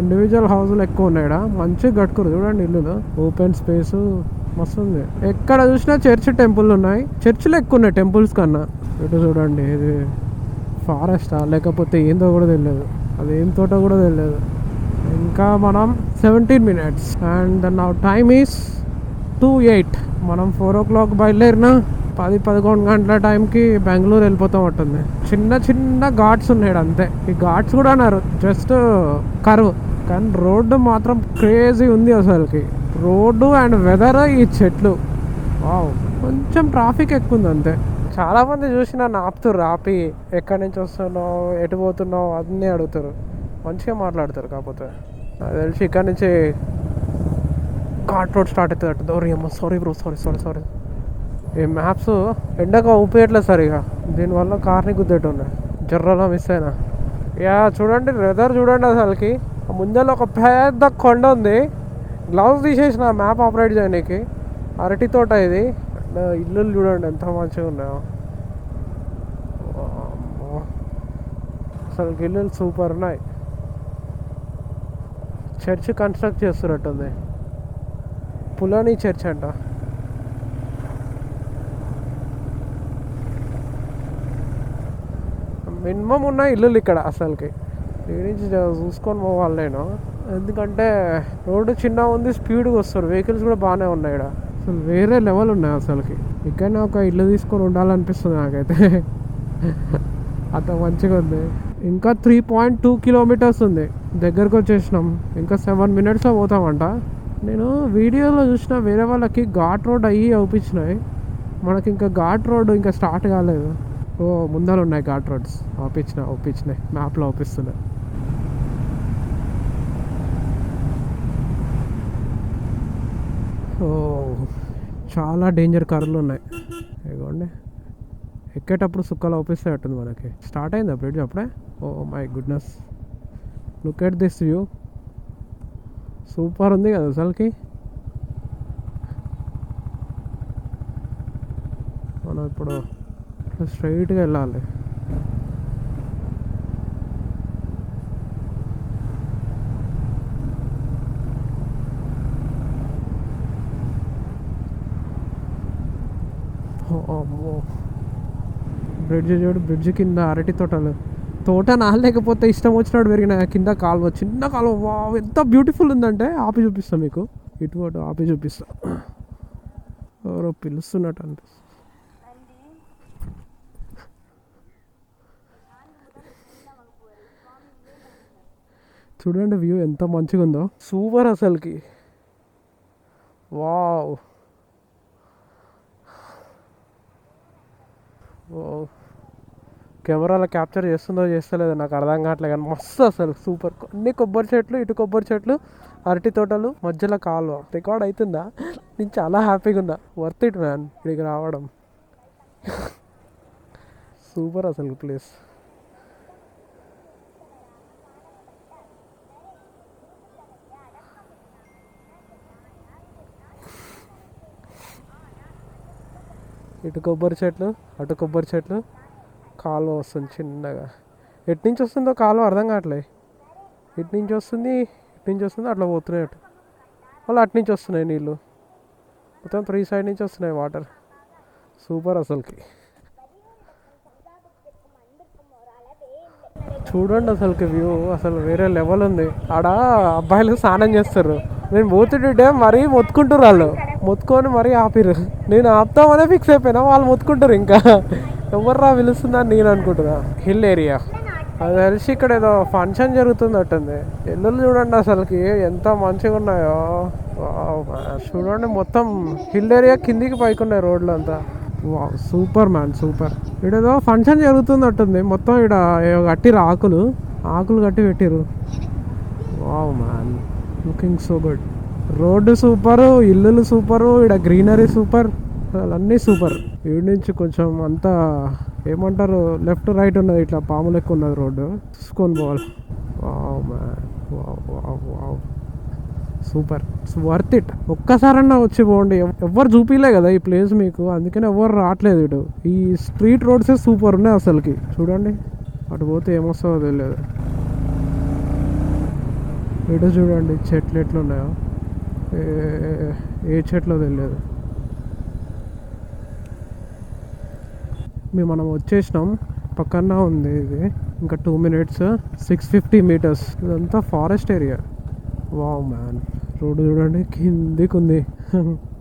ఇండివిజువల్ హౌస్లు ఎక్కువ ఉన్నాయడ. మంచిగా కట్టుకోరు చూడండి ఇల్లులు. ఓపెన్ స్పేస్ మస్తు ఉంది. ఎక్కడ చూసినా టెంపుల్ ఉన్నాయి. చర్చిలు ఎక్కువ ఉన్నాయి టెంపుల్స్ కన్నా. ఇటు చూడండి, ఇది ఫారెస్టా లేకపోతే ఏందో కూడా తెలియదు. అది ఏం తోట కూడా తెలియదు. ఇంకా మనం 17 minutes and now time is 2:08. మనం 4 o'clock బయలుదేరిన 10-11 గంటల టైంకి బెంగళూరు వెళ్ళిపోతాం ఉంటుంది. చిన్న చిన్న ఘాట్స్ ఉన్నాయి అంతే. ఈ ఘాట్స్ కూడా అన్నారు జస్ట్ కర్వ్, కానీ రోడ్డు మాత్రం క్రేజీ ఉంది అసలుకి. రోడ్డు అండ్ వెదర్, ఈ చెట్లు, వావ్. కొంచెం ట్రాఫిక్ ఎక్కువ ఉంది అంతే. చాలామంది చూసి నన్ను ఆపుతారు, ఆపి ఎక్కడి నుంచి వస్తున్నావు, ఎటు పోతున్నావు అన్నీ అడుగుతారు. మంచిగా మాట్లాడతారు. కాకపోతే నాకు తెలిసి ఇక్కడ నుంచి ఘాట్ రోడ్ స్టార్ట్ అవుతుంది అట్టు. అమ్మ సారీ బ్రో, సారీ. ఈ మ్యాప్స్ ఎండగా ఊపేయట్లేదు సరిగా, దీనివల్ల కార్ని గుద్దేటోనే, జర్రలో మిస్ అయినా. యా చూడండి వెదర్ చూడండి అసలుకి. ముందర ఒక పెద్ద కొండ ఉంది. గ్లౌజ్ తీసేసిన మ్యాప్ ఆపరేట్ చేయడానికి. అరటి తోట ఇది. ఇల్లులు చూడండి ఎంత మంచిగా ఉన్నాయో అసలు. ఇల్లులు సూపర్ ఉన్నాయి. చర్చ్ కన్స్ట్రక్ట్ చేస్తున్నట్టుంది. పులానీ చర్చ్ అంట. మినిమం ఉన్న ఇల్లులు ఇక్కడ అసలుకి. దీని నుంచి చూసుకొని పోవాలి నేను, ఎందుకంటే రోడ్డు చిన్న ఉంది, స్పీడ్గా వస్తారు. వెహికల్స్ కూడా బాగానే ఉన్నాయి ఇక్కడ. అసలు వేరే లెవెల్ ఉన్నాయి అసలుకి. ఇక్కడనే ఒక ఇల్లు తీసుకొని ఉండాలనిపిస్తుంది నాకైతే. అంత మంచిగా ఉంది. ఇంకా 3.2 kilometers ఉంది. దగ్గరకు వచ్చేసినాం. ఇంకా 7 minutesలో పోతామంట. నేను వీడియోలో చూసిన వేరే వాళ్ళకి ఘాట్ రోడ్ అయ్యి అవుపించినాయి. మనకి ఇంకా ఘాట్ రోడ్ ఇంకా స్టార్ట్ కాలేదు. ఓ ముందర ఉన్నాయి ఘాట్ రోడ్స్. ఒప్పించినాయి మ్యాప్లో అవుపిస్తున్నాయి. ఓ చాలా డేంజర్ కర్రలు ఉన్నాయి. ఇదిగోండి ఎక్కేటప్పుడు సుక్కలు అవుపిస్తాయి అట్టుంది మనకి. స్టార్ట్ అయింది బ్రిడ్జ్ అప్పుడే. Oh my goodness, look at this view. Super ఉంది కదా అసలుకి. మనం ఇప్పుడు స్ట్రైట్గా వెళ్ళాలి. బ్రిడ్జ్ చూడు, బ్రిడ్జ్ కింద అరటి తోటలు. తోట నాలేకపోతే ఇష్టం వచ్చినట్టు పెరిగిన కింద కాలువ, చిన్న కాలువ. వావ్ ఎంత బ్యూటిఫుల్ ఉందంటే. ఆపి చూపిస్తాను మీకు, ఇటు ఆపి చూపిస్తా. ఎవరో పిలుస్తున్నట్టు అనిపిస్తుంది. చూడండి వ్యూ ఎంత మంచిగా ఉందో. సూపర్ అసలుకి. వావ్ కెమెరాలో క్యాప్చర్ చేస్తుందో చేస్తలేదో నాకు అర్థం కావట్లేదు, కానీ మస్తు అసలు సూపర్. అన్ని కొబ్బరి చెట్లు, ఇటు కొబ్బరి చెట్లు, అరటి తోటలు, మధ్యలో కాలువ. రికార్డ్ అవుతుందా? నేను చాలా హ్యాపీగా ఉన్నా. వర్త్ ఇట్ మ్యాన్ ఇక్కడికి రావడం. సూపర్ అసలు ప్లేస్. ఇటు కొబ్బరి చెట్లు, అటు కొబ్బరి చెట్లు, కాలువ వస్తుంది చిన్నగా. ఎటు నుంచి వస్తుందో కాలువ అర్థం కావట్లేదు. ఇటు నుంచి వస్తుంది, అట్లా పోతున్నాయి. అటు వాళ్ళు అటు నుంచి వస్తున్నాయి నీళ్ళు. మొత్తం 3 side నుంచి వస్తున్నాయి వాటర్. సూపర్ అసలుకి. చూడండి అసలుకి వ్యూ అసలు వేరే లెవెల్ ఉంది. ఆడ అబ్బాయిలు స్నానం చేస్తారు. నేను పోతుంటే మరీ మొత్తుకుంటారు వాళ్ళు. మొత్తుకొని మరీ ఆపిరు. నేను ఆపుతామనే ఫిక్స్ అయిపోయినా, వాళ్ళు మొత్తుకుంటారు. ఇంకా ఎవర్రా పిలుస్తుందని నేను అనుకుంటున్నా. హిల్ ఏరియా అది తెలిసి ఇక్కడ ఏదో ఫంక్షన్ జరుగుతుందట్టుంది. ఇల్లులు చూడండి అసలుకి ఎంత మంచిగా ఉన్నాయో. చూడండి మొత్తం హిల్ ఏరియా కిందికి పైకి ఉన్నాయి రోడ్లు అంతా. Super man super. ఇక్కడేదో ఫంక్షన్ జరుగుతుందట్టుంది. మొత్తం ఇక్కడ కట్టిరు, ఆకులు కట్టి పెట్టిరు. Wow man, looking so good. రోడ్డు సూపరు, ఇల్లులు సూపరు, ఇక్కడ గ్రీనరీ సూపర్, అన్నీ సూపర్. వీడి నుంచి కొంచెం అంతా ఏమంటారు లెఫ్ట్ రైట్ ఉన్నది, ఇట్లా పాములు ఎక్కువ ఉన్నది రోడ్డు, చూసుకొని పోవాలి. Wow man, wow super, worth it. ఒక్కసారన్నా వచ్చి పోండి. ఎవ్వరు చూపిలే కదా ఈ ప్లేస్ మీకు, అందుకని ఎవ్వరు రావట్లేదు ఇటు. ఈ స్ట్రీట్ రోడ్సే సూపర్ ఉన్నాయి అసలుకి. చూడండి అటు పోతే ఏమొస్తుందో తెలియదు. ఇటు చూడండి చెట్లు ఎట్లున్నాయో, ఏ చెట్లో తెలియదు. మనం వచ్చేసినాం, పక్కన ఉంది ఇది. ఇంకా 2 minutes, 650 meters. ఇదంతా forest area. Wow man, road చూడండి కిందికి ఉంది.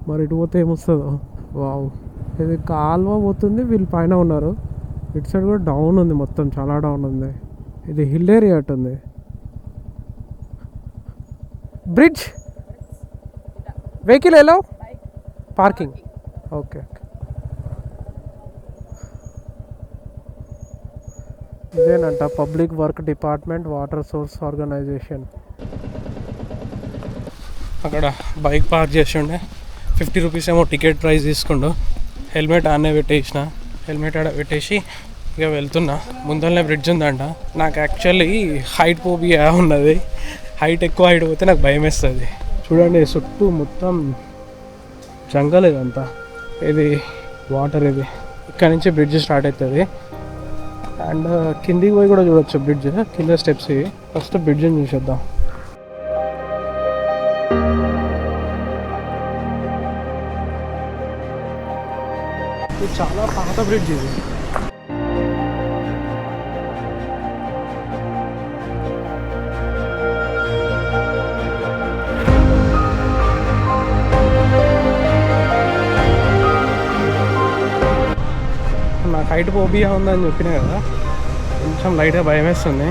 మరి ఇటు పోతే ఏమొస్తుందో. వావ్, ఇది కాలువ పోతుంది, వీళ్ళు పైన ఉన్నారు. ఇటు సైడ్ కూడా డౌన్ ఉంది, మొత్తం చాలా డౌన్ ఉంది. ఇది హిల్ ఏరియా అట్టుంది. బ్రిడ్జ్ వెహికల్ ఎలా పార్కింగ్? Okay okay. ఇదేనంట public work department water source organisation. అక్కడ బైక్ పార్క్ చేసి ఉండే 50 రూపీస్ ఏమో టికెట్ ప్రైస్ తీసుకుండు. హెల్మెట్ ఆనే పెట్టేసిన, హెల్మెట్ ఆడ పెట్టేసి ఇక వెళ్తున్నా. ముందరనే బ్రిడ్జ్ ఉందంట. నాకు యాక్చువల్లీ హైట్ ఫోబియా ఉన్నది. హైట్ ఎక్కువ హైట్ పోతే నాకు భయం వేస్తుంది. చూడండి చుట్టూ మొత్తం జంగల్ ఇదంతా. ఇది వాటర్, ఇది ఇక్కడ నుంచి బ్రిడ్జ్ స్టార్ట్ అవుతుంది. అండ్ కిందికి పోయి కూడా చూడొచ్చు బ్రిడ్జ్, కింద స్టెప్స్. ఇవి ఫస్ట్ బ్రిడ్జ్ని చూసేద్దాం. ఇది చాలా పాత బ్రిడ్జ్ ఇది. నాకు హైట్ ఫోబియా ఉందని చెప్పినా కదా, కొంచెం లైట్గా భయం వేస్తుంది.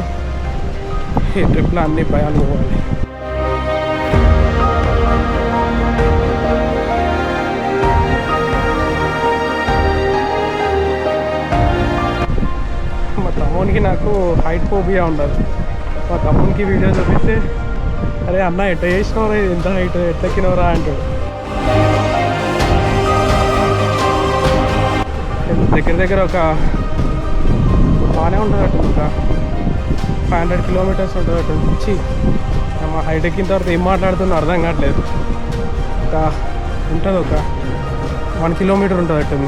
ఈ ట్రిప్లో అన్ని భయాలు పోవాలి. మా తమ్మునికి నాకు హైట్ ఫోబియా ఉండదు. మా తమ్మునికి వీడియో చూపిస్తే, అరే అన్న ఎట్ట చేసినవరా, ఇది ఎంత హైట్ ఎట్లెక్కినవరా అంటాడు. దగ్గర దగ్గర ఒక బాగానే ఉంటుంది అటు, ఒక 500 కిలోమీటర్స్ ఉంటుంది అటు నుంచి. మా హైట్ ఎక్కిన తర్వాత ఏం మాట్లాడుతుందో అర్థం కావట్లేదు. ఒక ఉంటుంది, ఒక 1 కిలోమీటర్ ఉంటుంది అటు.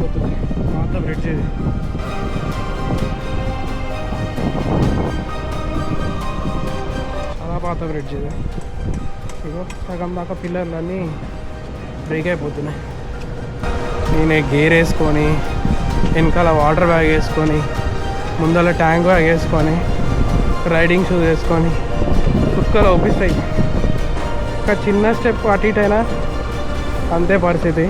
పోతుంది పాత బ్రిడ్జ్ ఇది. పాత బ్రిడ్జ్ ఇది. ఇగో సగం దాకా పిల్లర్లన్నీ బ్రేక్ అయిపోతున్నాయి. నేను గేర్ వేసుకొని, వెనకాల వాటర్ బ్యాగ్ వేసుకొని, ముందర ట్యాంక్ బ్యాగ్ వేసుకొని, రైడింగ్ షూస్ వేసుకొని కుక్కలు ఒప్పిస్తాయి. ఒక చిన్న స్టెప్ అటు ఇటు అయినా అంతే పరిస్థితి.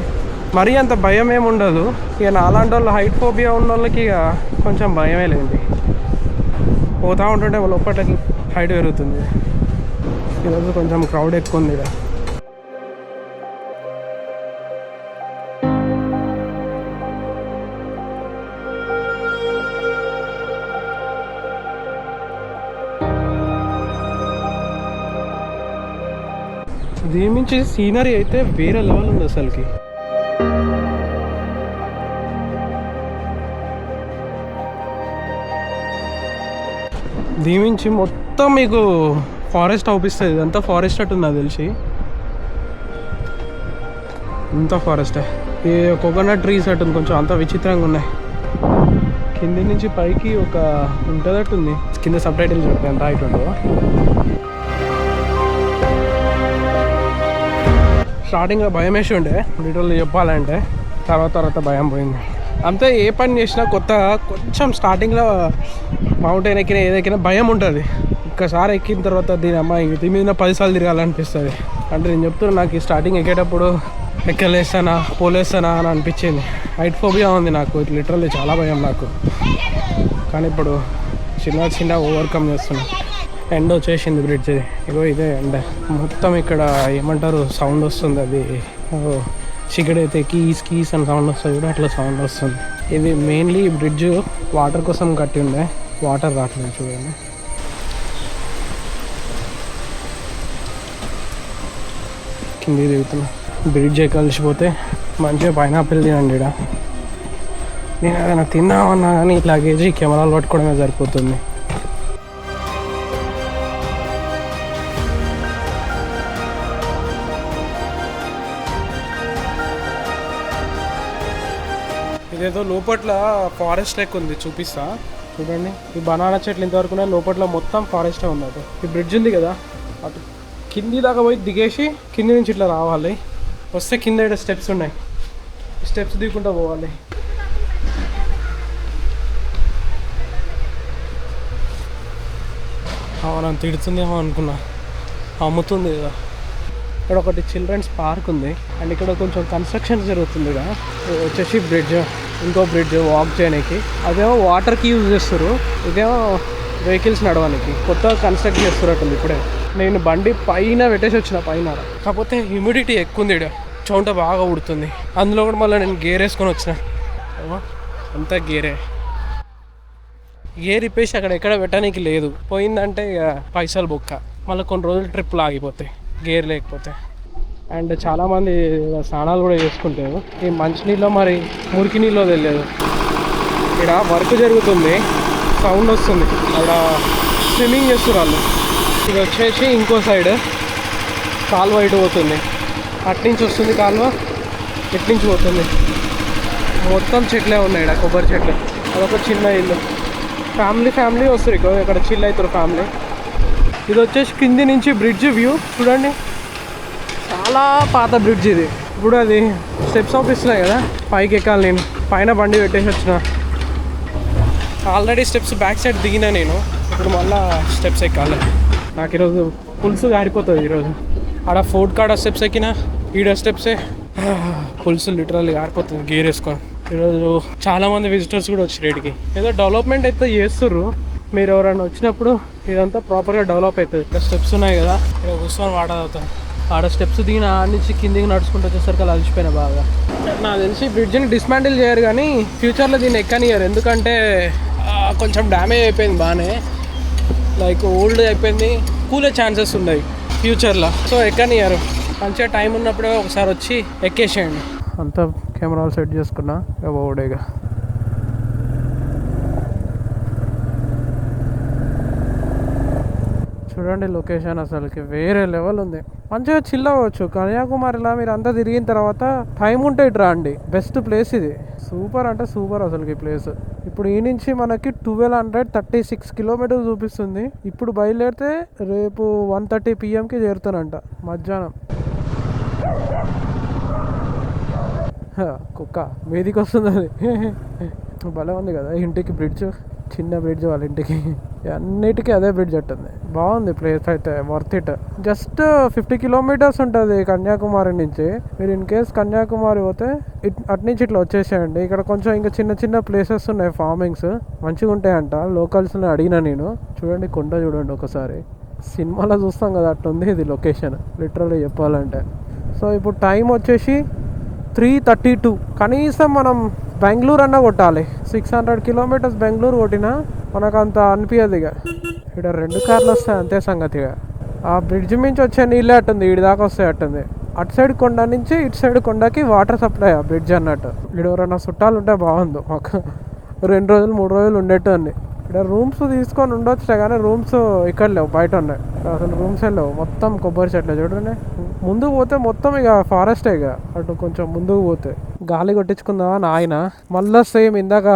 మరీ అంత భయం ఏమి ఉండదు. ఇక నాలాంటి వాళ్ళు హైట్ ఫోబియా ఉన్న వాళ్ళకి ఇక కొంచెం భయమే లేదు. పోతూ ఉంటుంటే లోపలికి హైట్ పెరుగుతుంది. ఈరోజు కొంచెం క్రౌడ్ ఎక్కువ ఉంది ఇక్కడ. దీని నుంచి సీనరీ అయితే వేరే లెవెల్ ఉంది అసలుకి. దీని నుంచి మొత్తం మీకు ఫారెస్ట్ అవుపిస్తుంది. ఇదంతా ఫారెస్ట్ అట్టు నాకు తెలిసి, అంతా ఫారెస్టే. ఈ కోకోనట్ ట్రీస్ అట్టుంది, కొంచెం అంతా విచిత్రంగా ఉన్నాయి. కింది నుంచి పైకి ఒక ఉంటుందట్టుంది. కింద సబ్ టైటిల్ చూడండి ఎంత హైట్ ఉంటుందో. స్టార్టింగ్లో భయం వేసి ఉండే డీటెయిల్ చెప్పాలంటే, తర్వాత భయం పోయింది. అంతే, ఏ పని చేసినా కొత్తగా కొంచెం స్టార్టింగ్లో మౌంటైన్ ఎక్కిన ఏదెక్కినా భయం ఉంటుంది. ఒక్కసారి ఎక్కిన తర్వాత దీని అమ్మాయి దీని మీద 10 సార్లు తిరగాలనిపిస్తుంది. అంటే నేను చెప్తున్నా, నాకు ఈ స్టార్టింగ్ ఎక్కేటప్పుడు ఎక్కలేస్తానా పోలేస్తానా అని అనిపించింది. హైట్ ఫోబియా ఉంది నాకు, లిటరల్లీ చాలా భయం నాకు. కానీ ఇప్పుడు చిన్న ఓవర్కమ్ చేస్తున్నా. ఎండ్ వచ్చేసింది బ్రిడ్జ్. ఇగో ఇదే ఎండ్. మొత్తం ఇక్కడ ఏమంటారు సౌండ్ వస్తుంది, అది చికెడైతే కీస్ అని సౌండ్ వస్తుంది కూడా, అట్లా సౌండ్ వస్తుంది. ఇది మెయిన్లీ బ్రిడ్జ్ వాటర్ కోసం కట్టి ఉండే, వాటర్ రావట్లేదు చూడండి. కింది దిగుతున్నా. బ్రిడ్జ్ కలిసిపోతే మంచిగా పైనాపిల్ తినండి. ఇక్కడ నేను ఏదైనా తిన్నామన్నా కానీ లగేజ్ కెమెరాలు పట్టుకోవడమే సరిపోతుంది. ఇదేదో లోపట్ల ఫారెస్ట్ లెక్క ఉంది, చూపిస్తా చూడండి. ఈ బనానా చెట్లు ఇంతవరకు లోపట్ల మొత్తం ఫారెస్టే ఉంది. అటు ఈ బ్రిడ్జ్ ఉంది కదా, అటు కింది దాకా పోయి దిగేసి కింది నుంచి ఇట్లా రావాలి. వస్తే కింద ఇక్కడ స్టెప్స్ ఉన్నాయి, స్టెప్స్ దిగుకుంటూ పోవాలి. మనం తిడుతుందేమో అనుకున్నా, అమ్ముతుంది కదా. ఇక్కడ ఒకటి చిల్డ్రన్స్ పార్క్ ఉంది అండ్ ఇక్కడ కొంచెం కన్స్ట్రక్షన్ జరుగుతుంది. ఇక్కడ వచ్చేసి బ్రిడ్జ్, ఇంకో బ్రిడ్జ్ వాక్ చేయడానికి. అదేమో వాటర్కి యూజ్ చేస్తారు, ఇదేమో వెహికల్స్ నడవడానికి. కొత్తగా కన్స్ట్రక్ట్ చేస్తున్నట్టుంది. ఇప్పుడే నేను బండి పైన పెట్టేసి వచ్చిన పైన. కాకపోతే హ్యూమిడిటీ ఎక్కువ ఉంది, ఇక్కడ చౌంట బాగా ఉడుతుంది. అందులో కూడా మళ్ళీ నేను గేర్ వేసుకొని వచ్చిన. అంతా గేరే. గేర్ ఇప్పేసి అక్కడ ఎక్కడ పెట్టడానికి లేదు. పోయిందంటే ఇక పైసలు బొక్క. మళ్ళీ కొన్ని రోజులు ట్రిప్లు ఆగిపోతాయి గేర్ లేకపోతే. అండ్ చాలామంది స్నానాలు కూడా చేసుకుంటారు. ఈ మంచినీళ్ళు మరి మురికి నీళ్ళు తెలియదు. ఇక్కడ వర్క్ జరుగుతుంది, సౌండ్ వస్తుంది. అక్కడ స్విమ్మింగ్ చేస్తారు వాళ్ళు. ఇది వచ్చేసి ఇంకో సైడ్ కాలువ ఇటు పోతుంది. అట్నుంచి వస్తుంది కాలువ, ఇట్నుంచి పోతుంది. మొత్తం చెట్లే ఉన్నాయి ఇక్కడ, కొబ్బరి చెట్లు. అదొక చిన్న ఇల్లు. ఫ్యామిలీ వస్తారు ఇక్కడ చిల్ అవుతారు ఫ్యామిలీ. ఇది వచ్చేసి కింది నుంచి బ్రిడ్జ్ వ్యూ చూడండి. చాలా పాత బ్రిడ్జ్ ఇది. ఇప్పుడు అది స్టెప్స్ ఆపిస్తున్నాయి కదా, పైకి ఎక్కాలి. నేను పైన బండి పెట్టేసి వచ్చిన. ఆల్రెడీ స్టెప్స్ బ్యాక్ సైడ్ దిగినా నేను. ఇప్పుడు మళ్ళీ స్టెప్స్ ఎక్కాలి. నాకు ఈరోజు పులుసు గారిపోతుంది. ఈరోజు ఆడ ఫోర్ట్ కాడ స్టెప్స్ ఎక్కినా, ఈడ స్టెప్సే పులుసు లిటరల్లీ గారిపోతుంది గేర్ వేసుకొని. ఈరోజు చాలామంది విజిటర్స్ కూడా వచ్చారు ఇక్కడికి. ఏదో డెవలప్మెంట్ అయితే చేస్తుర్రు. మీరు ఎవరైనా వచ్చినప్పుడు ఇదంతా ప్రాపర్గా డెవలప్ అవుతుంది. ఇక్కడ స్టెప్స్ ఉన్నాయి కదా, ఇక్కడ కూర్చొని వాటర్ అవుతాను. ఆడ స్టెప్స్ దిగిన ఆడ నుంచి కిందికి నడుచుకుంటూ వచ్చేసరికి అలా అలసిపోయినా బాగా. నాకు తెలిసి బ్రిడ్జ్ని డిస్మాంటిల్ చేయరు కానీ ఫ్యూచర్లో దీన్ని ఎక్కనియరు. ఎందుకంటే కొంచెం డ్యామేజ్ అయిపోయింది బాగానే, లైక్ ఓల్డ్ అయిపోయింది. కూలే ఛాన్సెస్ ఉన్నాయి ఫ్యూచర్లో. సో ఎక్కనియరు. మంచిగా టైం ఉన్నప్పుడే ఒకసారి వచ్చి ఎక్కేసేయండి. అంతా కెమెరాలు సెట్ చేసుకున్నా ఓడేగా. చూడండి లొకేషన్ అసలుకి వేరే లెవెల్ ఉంది. మంచిగా చిల్ అవ్వచ్చు. కన్యాకుమారిలో మీరు అంతా తిరిగిన తర్వాత టైం ఉంటే ఇటు రండి. బెస్ట్ ప్లేస్ ఇది. సూపర్ అంటే సూపర్ అసలుకి ప్లేస్. ఇప్పుడు ఈ నుంచి మనకి 1236 కిలోమీటర్స్ చూపిస్తుంది. ఇప్పుడు బయలుదేరితే రేపు 1:30 PM చేరుతానంట మధ్యాహ్నం. కుక్క మీదికి వస్తుంది అది. భలే ఉంది కదా ఇంటికి బ్రిడ్జ్. చిన్న బ్రిడ్జ్ వాళ్ళ ఇంటికి. అన్నిటికీ అదే బ్రిడ్జ్ ఉంటుంది. బాగుంది ప్లేస్ అయితే, వర్త్ ఇట్. జస్ట్ 50 కిలోమీటర్స్ ఉంటుంది కన్యాకుమారి నుంచి. మీరు ఇన్ కేస్ కన్యాకుమారి పోతే అట్నుంచి ఇట్లా వచ్చేసేయండి. ఇక్కడ కొంచెం ఇంకా చిన్న ప్లేసెస్ ఉన్నాయి, ఫార్మింగ్స్ మంచిగా ఉంటాయంట. లోకల్స్ని అడిగినా నేను. చూడండి కొండ చూడండి ఒకసారి. సినిమాలో చూస్తాం కదా అట్లుంది ఇది లొకేషన్ లిటరల్లీ చెప్పాలంటే. సో ఇప్పుడు టైం వచ్చేసి 3:32. కనీసం మనం బెంగళూరు అన్నా కొట్టాలి. 600 కిలోమీటర్స్ బెంగళూరు కొట్టినా మనకు అంత అనిపించదు. ఇక ఇక్కడ 2 కార్లు వస్తాయి అంతే సంగతిగా. ఆ బ్రిడ్జ్ నుంచి వచ్చే నీళ్ళే అట్టుంది, ఈడి దాకా వస్తాయి అట్టుంది. అటు సైడ్ కొండ నుంచి ఇటు సైడ్ కొండకి వాటర్ సప్లై ఆ బ్రిడ్జ్ అన్నట్టు. ఇక్కడ ఎవరైనా చుట్టాలు ఉంటే బాగుంది మాకు. 2 రోజులు 3 రోజులు ఉండేట్టు అన్ని. ఇక్కడ రూమ్స్ తీసుకొని ఉండొచ్చు కానీ రూమ్స్ ఇక్కడ లేవు, బయట ఉన్నాయి. అసలు రూమ్సే లేవు. మొత్తం కొబ్బరి చెట్లే చూడండి. ముందుకు పోతే మొత్తం ఇక ఫారెస్టే. ఇక అటు కొంచెం ముందుకు పోతే గాలి కొట్టించుకుందామా అని ఆయన మళ్ళీ సేమ్ ఇందాక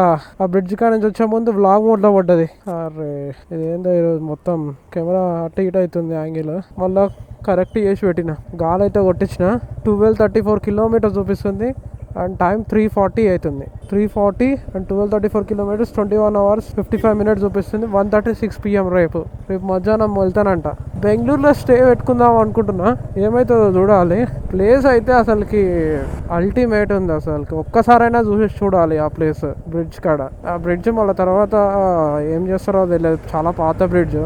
ఆ బ్రిడ్జ్ కాడ నుంచి వచ్చే ముందు వ్లాగ్ మోడ్లో పడ్డది. అరే ఇదేందో ఈరోజు మొత్తం కెమెరా అటు ఇటు అవుతుంది యాంగిల్. మళ్ళీ కరెక్ట్ చేసి పెట్టిన. గాలి అయితే కొట్టించిన. 1234 కిలోమీటర్స్ చూపిస్తుంది అండ్ టైం 3:40 అవుతుంది. 3:40 అండ్ 1234 కిలోమీటర్స్ 21 hours 55 minutes చూపిస్తుంది. 1:36 PM రేపు మధ్యాహ్నం వెళ్తానంట. బెంగళూరులో స్టే పెట్టుకుందాం అనుకుంటున్నా, ఏమవుతుందో చూడాలి. ప్లేస్ అయితే అసలుకి అల్టిమేట్ ఉంది. అసలుకి ఒక్కసారైనా చూడాలి ఆ ప్లేస్. బ్రిడ్జ్ కాడ ఆ బ్రిడ్జ్ మళ్ళీ తర్వాత ఏం చేస్తారో తెలియదు. చాలా పాత బ్రిడ్జ్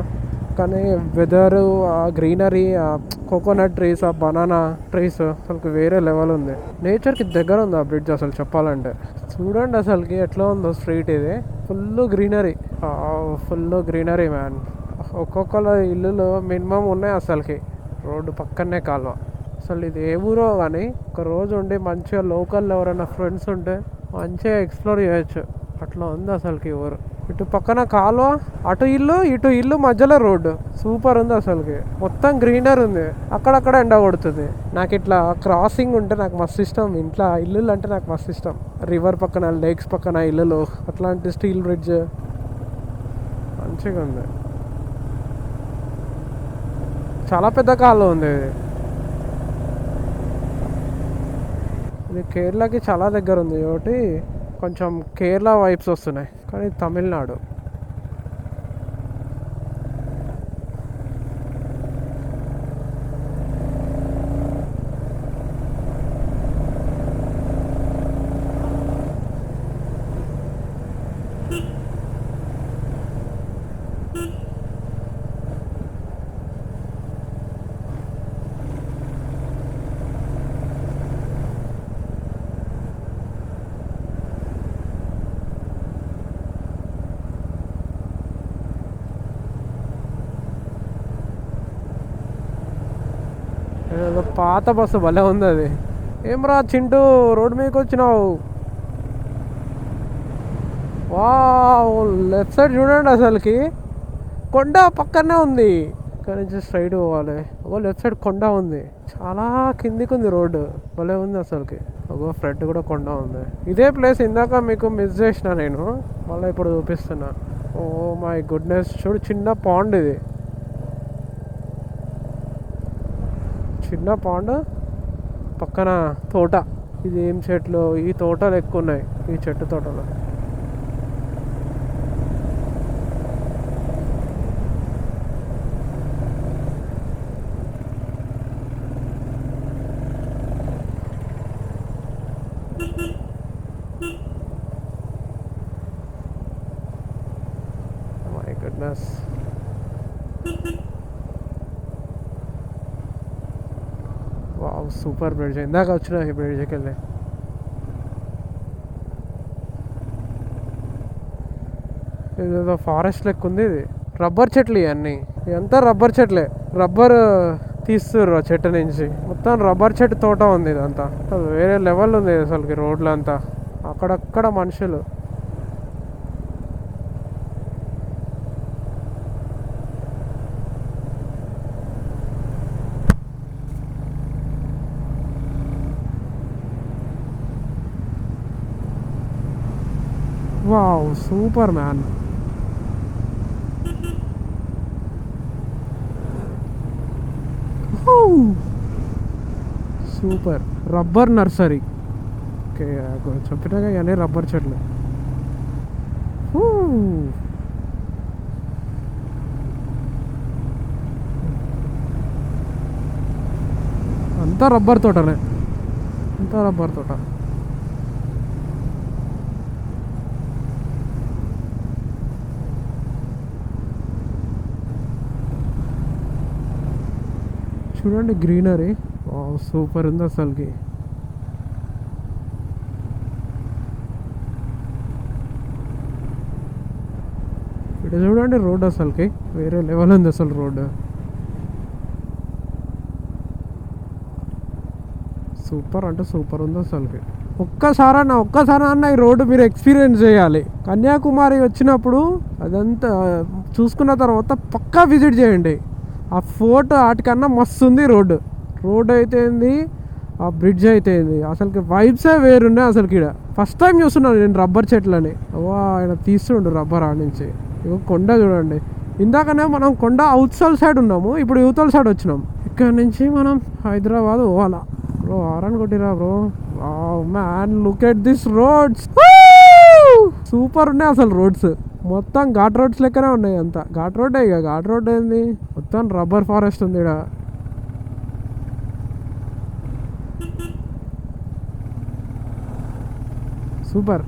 కానీ వెదరు, ఆ గ్రీనరీ, ఆ కోకోనట్ ట్రీస్, ఆ బనానా ట్రీస్ అసలు వేరే లెవెల్ ఉంది. నేచర్కి దగ్గర ఉంది ఆ బ్రిడ్జ్ అసలు చెప్పాలంటే. చూడండి అసలుకి ఎట్లా ఉందో స్ట్రీట్. ఇది ఫుల్ గ్రీనరీ మ్యాన్. ఒక్కొక్కరు ఇల్లులు మినిమం ఉన్నాయి అసలుకి. రోడ్డు పక్కనే కాలువ. అసలు ఇది ఏ ఊరో కానీ ఒక రోజు ఉండి మంచిగా లోకల్ ఎవరైనా ఫ్రెండ్స్ ఉంటే మంచిగా ఎక్స్ప్లోర్ చేయొచ్చు. అట్లా ఉంది అసలుకి ఊరు. ఇటు పక్కన కాలువ, అటు ఇల్లు మధ్యలో రోడ్డు. సూపర్ ఉంది అసలుకి. మొత్తం గ్రీనర్ ఉంది. అక్కడక్కడ ఎండ కొడుతుంది. నాకు ఇట్లా క్రాసింగ్ ఉంటే నాకు మస్తు ఇష్టం. ఇంట్లో ఇల్లులు అంటే నాకు మస్తు ఇష్టం. రివర్ పక్కన, లేక్స్ పక్కన ఇల్లులు, అట్లాంటి స్టీల్ బ్రిడ్జ్ మంచిగా ఉంది. చాలా పెద్ద కాలువ ఉంది ఇది. ఇది కేరళకి చాలా దగ్గర ఉంది కాబట్టి కొంచెం కేరళ వైబ్స్ వస్తున్నాయి, కానీ తమిళనాడు. ఏదో పాత బస్సు భలే ఉంది అది. ఏం రా చింటూ, రోడ్డు మీదకి వచ్చినావు? వా, లెఫ్ట్ సైడ్ చూడండి, అసలుకి కొండ పక్కనే ఉంది. ఇక్కడ నుంచి స్ట్రైట్ పోవాలి. ఒక లెఫ్ట్ సైడ్ కొండ ఉంది, చాలా కిందికి ఉంది రోడ్డు, భలే ఉంది అసలుకి. ఒక ఫ్రంట్ కూడా కొండ ఉంది. ఇదే ప్లేస్ ఇందాక మీకు మిస్ చేసిన నేను, మళ్ళీ ఇప్పుడు చూపిస్తున్నా. ఓ మై గుడ్నెస్, చూడు చిన్న పాండ్ ఇది, చిన్న పాండ్ పక్కన తోట. ఇది ఏం చెట్లు, ఈ తోటలు ఎక్కువ ఉన్నాయి, ఈ చెట్టు తోటలు. My goodness, wow super bridge. ఇందాక వచ్చిన ఈ బ్రిడ్జ్కి వెళ్ళి ఇదేదో ఫారెస్ట్ లెక్క ఉంది. ఇది రబ్బర్ చెట్లు, ఇవన్నీ ఇదంతా రబ్బర్ చెట్లే. రబ్బర్ తీస్తుర్రు ఆ చెట్టు నుంచి, మొత్తం రబ్బర్ చెట్టు తోట ఉంది ఇదంతా. వేరే లెవెల్ ఉంది అసలుకి రోడ్లు అంతా, అక్కడక్కడ మనుషులు. Wow super man. Super rubber nursery. Okay, చెప్పినాగా ఇవన్నీ రబ్బర్ చెట్లు. అంతా రబ్బర్ తోటనే, అంతా రబ్బర్ తోట. చూడండి గ్రీనరీ, సూపర్ ఉంది అసలుకి. ఇక్కడ చూడండి రోడ్ అసలుకి వేరే లెవెల్ ఉంది అసలు రోడ్. సూపర్ అంటే సూపర్ ఉంది అసలుకి. ఒక్కసారి అన్న ఈ రోడ్డు మీరు ఎక్స్పీరియన్స్ చేయాలి. కన్యాకుమారి వచ్చినప్పుడు అదంతా చూసుకున్న తర్వాత పక్కా విజిట్ చేయండి. ఆ ఫోర్ట్ వాటికన్నా మస్తు ఉంది రోడ్డు. రోడ్ అయితే ఏంది, ఆ బ్రిడ్జ్ అయితే ఏంది, అసలుకి వైబ్సే వేరున్నాయి అసలుకి. ఇక్కడ ఫస్ట్ టైం చూస్తున్నాను నేను రబ్బర్ చెట్లని. ఆయన తీస్తుండు రబ్బర్ ఆడ నుంచి. ఇగో కొండ చూడండి, ఇందాకనే మనం కొండ అవుట్సల్ సైడ్ ఉన్నాము, ఇప్పుడు యూతల్ సైడ్ వచ్చినాం. ఇక్కడ నుంచి మనం హైదరాబాద్ పోవాలా. బ్రో ఆరన్ కొట్టిరా bro. Man look at this roads, super ఉన్నాయి అసలు రోడ్స్. మొత్తం ఘాట్ రోడ్స్ లెక్కనే ఉన్నాయి, అంతా ఘాట్ రోడ్డే. ఇక ఘాట్ రోడ్ ఏంది, మొత్తం రబ్బర్ ఫారెస్ట్ ఉంది ఇక్కడ. సూపర్.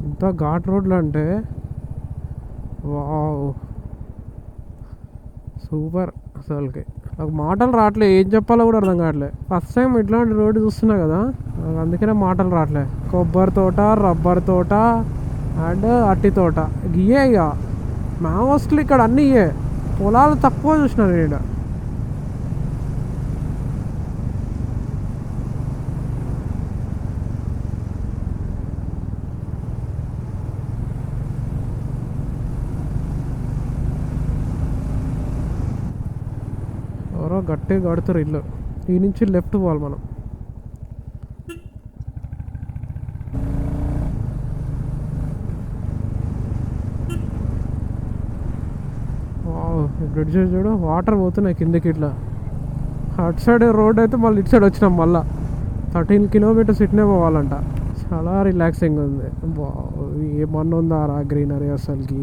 ఇంత ఘాట్ రోడ్లు అంటే వావ్ సూపర్ అసలుకి. నాకు మాటలు రావట్లే, ఏం చెప్పాలో కూడా అర్థం కావట్లే. ఫస్ట్ టైం ఇట్లాంటి రోడ్డు చూస్తున్నా కదా, అందుకనే మాటలు రావట్లే. కొబ్బరి తోట, రబ్బర్ తోట అండ్ అట్టి తోట, ఇయే ఇక మోస్ట్లీ ఇక్కడ అన్నీ ఇయే. పొలాలు తక్కువ చూసినా నేను. ఎవరో గట్టిగా కడుతారు ఇల్లు. ఈ నుంచి లెఫ్ట్ పోవాలి మనం. బ్రిడ్జ్ చూడు, వాటర్ పోతున్నాయి కిందకి ఇట్లా. అటు సైడ్ రోడ్ అయితే మళ్ళీ ఇటు సైడ్ వచ్చినాం మళ్ళీ 13 కిలోమీటర్స్ ఇట్నే పోవాలంట. చాలా రిలాక్సింగ్ ఉంది. ఏమన్నా ఉందా రా గ్రీనరీ అసలుకి.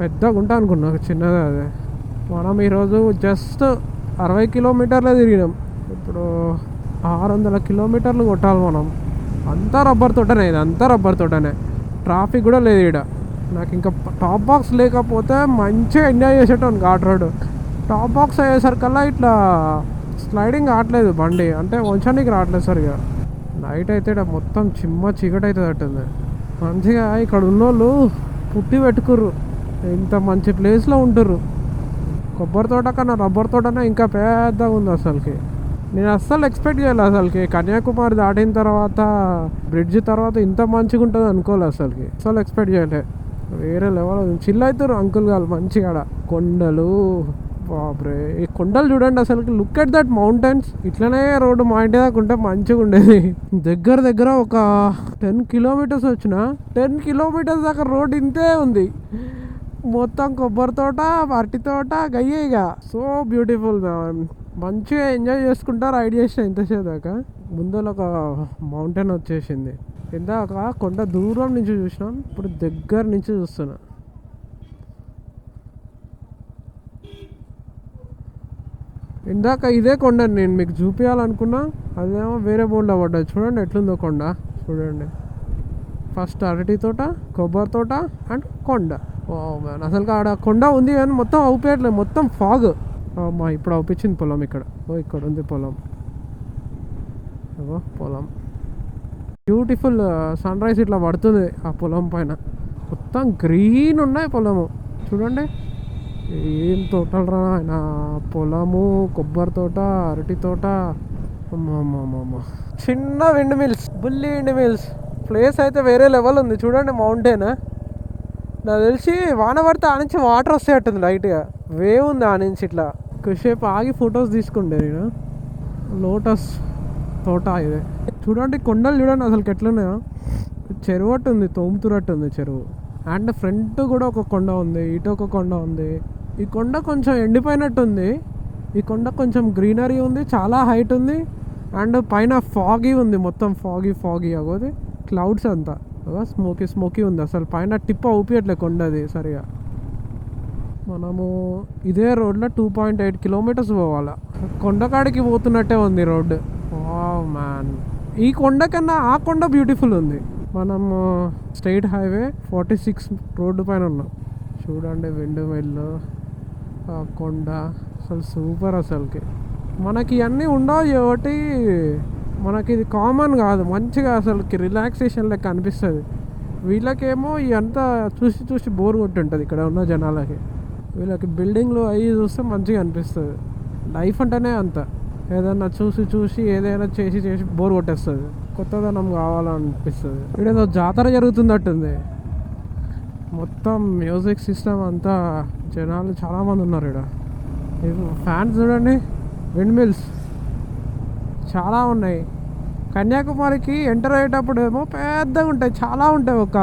పెద్దగా ఉంటా అనుకున్నా, చిన్నదే అదే. మనం ఈరోజు జస్ట్ 60 కిలోమీటర్లే తిరిగినాం. ఇప్పుడు 600 కిలోమీటర్లు కొట్టాలి మనం. అంతా రబ్బర్ తోటనే, ఇది అంతా రబ్బర్ తోటనే. ట్రాఫిక్ కూడా లేదు ఇక్కడ. నాకు ఇంకా టాప్ బాక్స్ లేకపోతే మంచిగా ఎంజాయ్ చేసేటోను ఘాట్ రోడ్. టాప్ బాక్స్ అయ్యేసరికల్లా ఇట్లా స్లైడింగ్ రావట్లేదు బండి, అంటే వంచడానికి రావట్లేదు సరిగా. నైట్ అయితే ఇక్కడ మొత్తం చీకటి అవుతుంది అట్టుంది. మంచిగా ఇక్కడ ఉన్నోళ్ళు పుట్టి పెట్టుకుర్రు, ఇంత మంచి ప్లేస్లో ఉంటుర్రు. కొబ్బరి తోట కన్నా రబ్బర్ తోటనే ఇంకా పెద్దగా ఉంది అసలుకి. నేను అస్సలు ఎక్స్పెక్ట్ చేయలేదు అసలుకి. కన్యాకుమారి దాటిన తర్వాత బ్రిడ్జ్ తర్వాత ఇంత మంచిగా ఉంటుంది అనుకోలేదు అసలుకి. అసలు ఎక్స్పెక్ట్ చేయలే. వేరే లెవెల్ చిల్ అవుతారు అంకుల్ గారు మంచిగా. కొండలు, బాబ్రే ఈ కొండలు చూడండి అసలుకి. Look at that mountains. ఇట్లనే రోడ్డు మా ఇంటి దాకా ఉంటే మంచిగా ఉండేది. దగ్గర ఒక 10 కిలోమీటర్స్ వచ్చిన 10 కిలోమీటర్స్ దాకా రోడ్ ఇంతే ఉంది. మొత్తం కొబ్బరి తోట, అరటి తోట, గయ్యేగా. So beautiful. మంచిగా ఎంజాయ్ చేసుకుంటా రైడ్ చేసిన ఇంతసేపు దాకా. ముందర ఒక మౌంటైన్ వచ్చేసింది. ఇందాక కొండ దూరం నుంచి చూసినాం, ఇప్పుడు దగ్గర నుంచి చూస్తున్నా. ఇందాక ఇదే కొండ నేను మీకు చూపించాలనుకున్నా, అదేమో వేరే బోర్డులో పడ్డది. చూడండి ఎట్లుందో కొండ చూడండి. ఫస్ట్ అరటి తోట, కొబ్బరి తోట అండ్ కొండ. మ్యాన్ అసలు ఆడ కొండ ఉంది కానీ మొత్తం అవుపేయట్లేదు, మొత్తం ఫాగ్. మా ఇప్పుడు అవుపించింది పొలం ఇక్కడ. ఇక్కడ ఉంది పొలం. పొలం బ్యూటిఫుల్ సన్ రైజ్ ఇట్లా పడుతుంది ఆ పొలం పైన. మొత్తం గ్రీన్ ఉన్నాయి పొలము చూడండి. ఏం తోటలు రా ఆయన. పొలము, కొబ్బరి తోట, అరటి తోట. అమ్మమ్మమ్మ చిన్న విండ్ మిల్స్, బుల్లి విండ్ మిల్స్. ప్లేస్ అయితే వేరే లెవెల్ ఉంది చూడండి. మౌంటైన్ నాకు తెలిసి వాన పడితే ఆ నుంచి వాటర్ వస్తాయట్టుంది లైట్గా. వేవ్ ఉంది ఆ నుంచి ఇట్లా. కొద్దిసేపు ఆగి ఫొటోస్ తీసుకుంటే నేను. లోటస్ తోట ఇదే చూడండి. కొండలు చూడండి అసలు ఎట్లున్నాయో. చెరువు అట్టు ఉంది, తోముతురట్టు ఉంది చెరువు. అండ్ ఫ్రంట్ కూడా ఒక కొండ ఉంది, ఇటు ఒక కొండ ఉంది. ఈ కొండ కొంచెం ఎండిపోయినట్టు ఉంది. ఈ కొండ కొంచెం గ్రీనరీ ఉంది, చాలా హైట్ ఉంది. అండ్ పైన ఫాగీ ఉంది, మొత్తం ఫాగీ అగోది క్లౌడ్స్ అంతా. స్మోకీ ఉంది అసలు. పైన టిప్ ఊపియట్లే కొండది సరిగా. మనము ఇదే రోడ్లో 2.8 కిలోమీటర్స్ పోవాలా. కొండకాడికి పోతున్నట్టే ఉంది రోడ్డు. Wow man. ఈ కొండ కన్నా ఆ కొండ బ్యూటిఫుల్ ఉంది. మనము స్టేట్ హైవే 46 రోడ్డు పైన ఉన్నాం చూడండి. విండ్ మిల్, ఆ కొండ అసలు సూపర్ అసలుకి. మనకి ఇవన్నీ ఉండవు ఒకటి, మనకి ఇది కామన్ కాదు. మంచిగా అసలుకి రిలాక్సేషన్ లెక్క అనిపిస్తుంది. వీళ్ళకేమో ఇదంతా చూసి బోర్ కొట్టుంటుంది ఇక్కడ ఉన్న జనాలకి. వీళ్ళకి బిల్డింగ్లు అవి చూస్తే మంచిగా అనిపిస్తుంది. లైఫ్ అంటేనే అంత. ఏదన్నా చూసి ఏదైనా చేసి బోర్ కొట్టేస్తుంది. కొత్తదనం కావాలనిపిస్తుంది. ఇక్కడ జాతర జరుగుతున్నట్టుంది. మొత్తం మ్యూజిక్ సిస్టమ్ అంతా. జనాలు చాలామంది ఉన్నారు ఇక్కడ. ఫ్యాన్స్ చూడండి, విండ్ మిల్స్ చాలా ఉన్నాయి. కన్యాకుమారికి ఎంటర్ అయ్యేటప్పుడు ఏమో పెద్దగా ఉంటాయి, చాలా ఉంటాయి. ఒక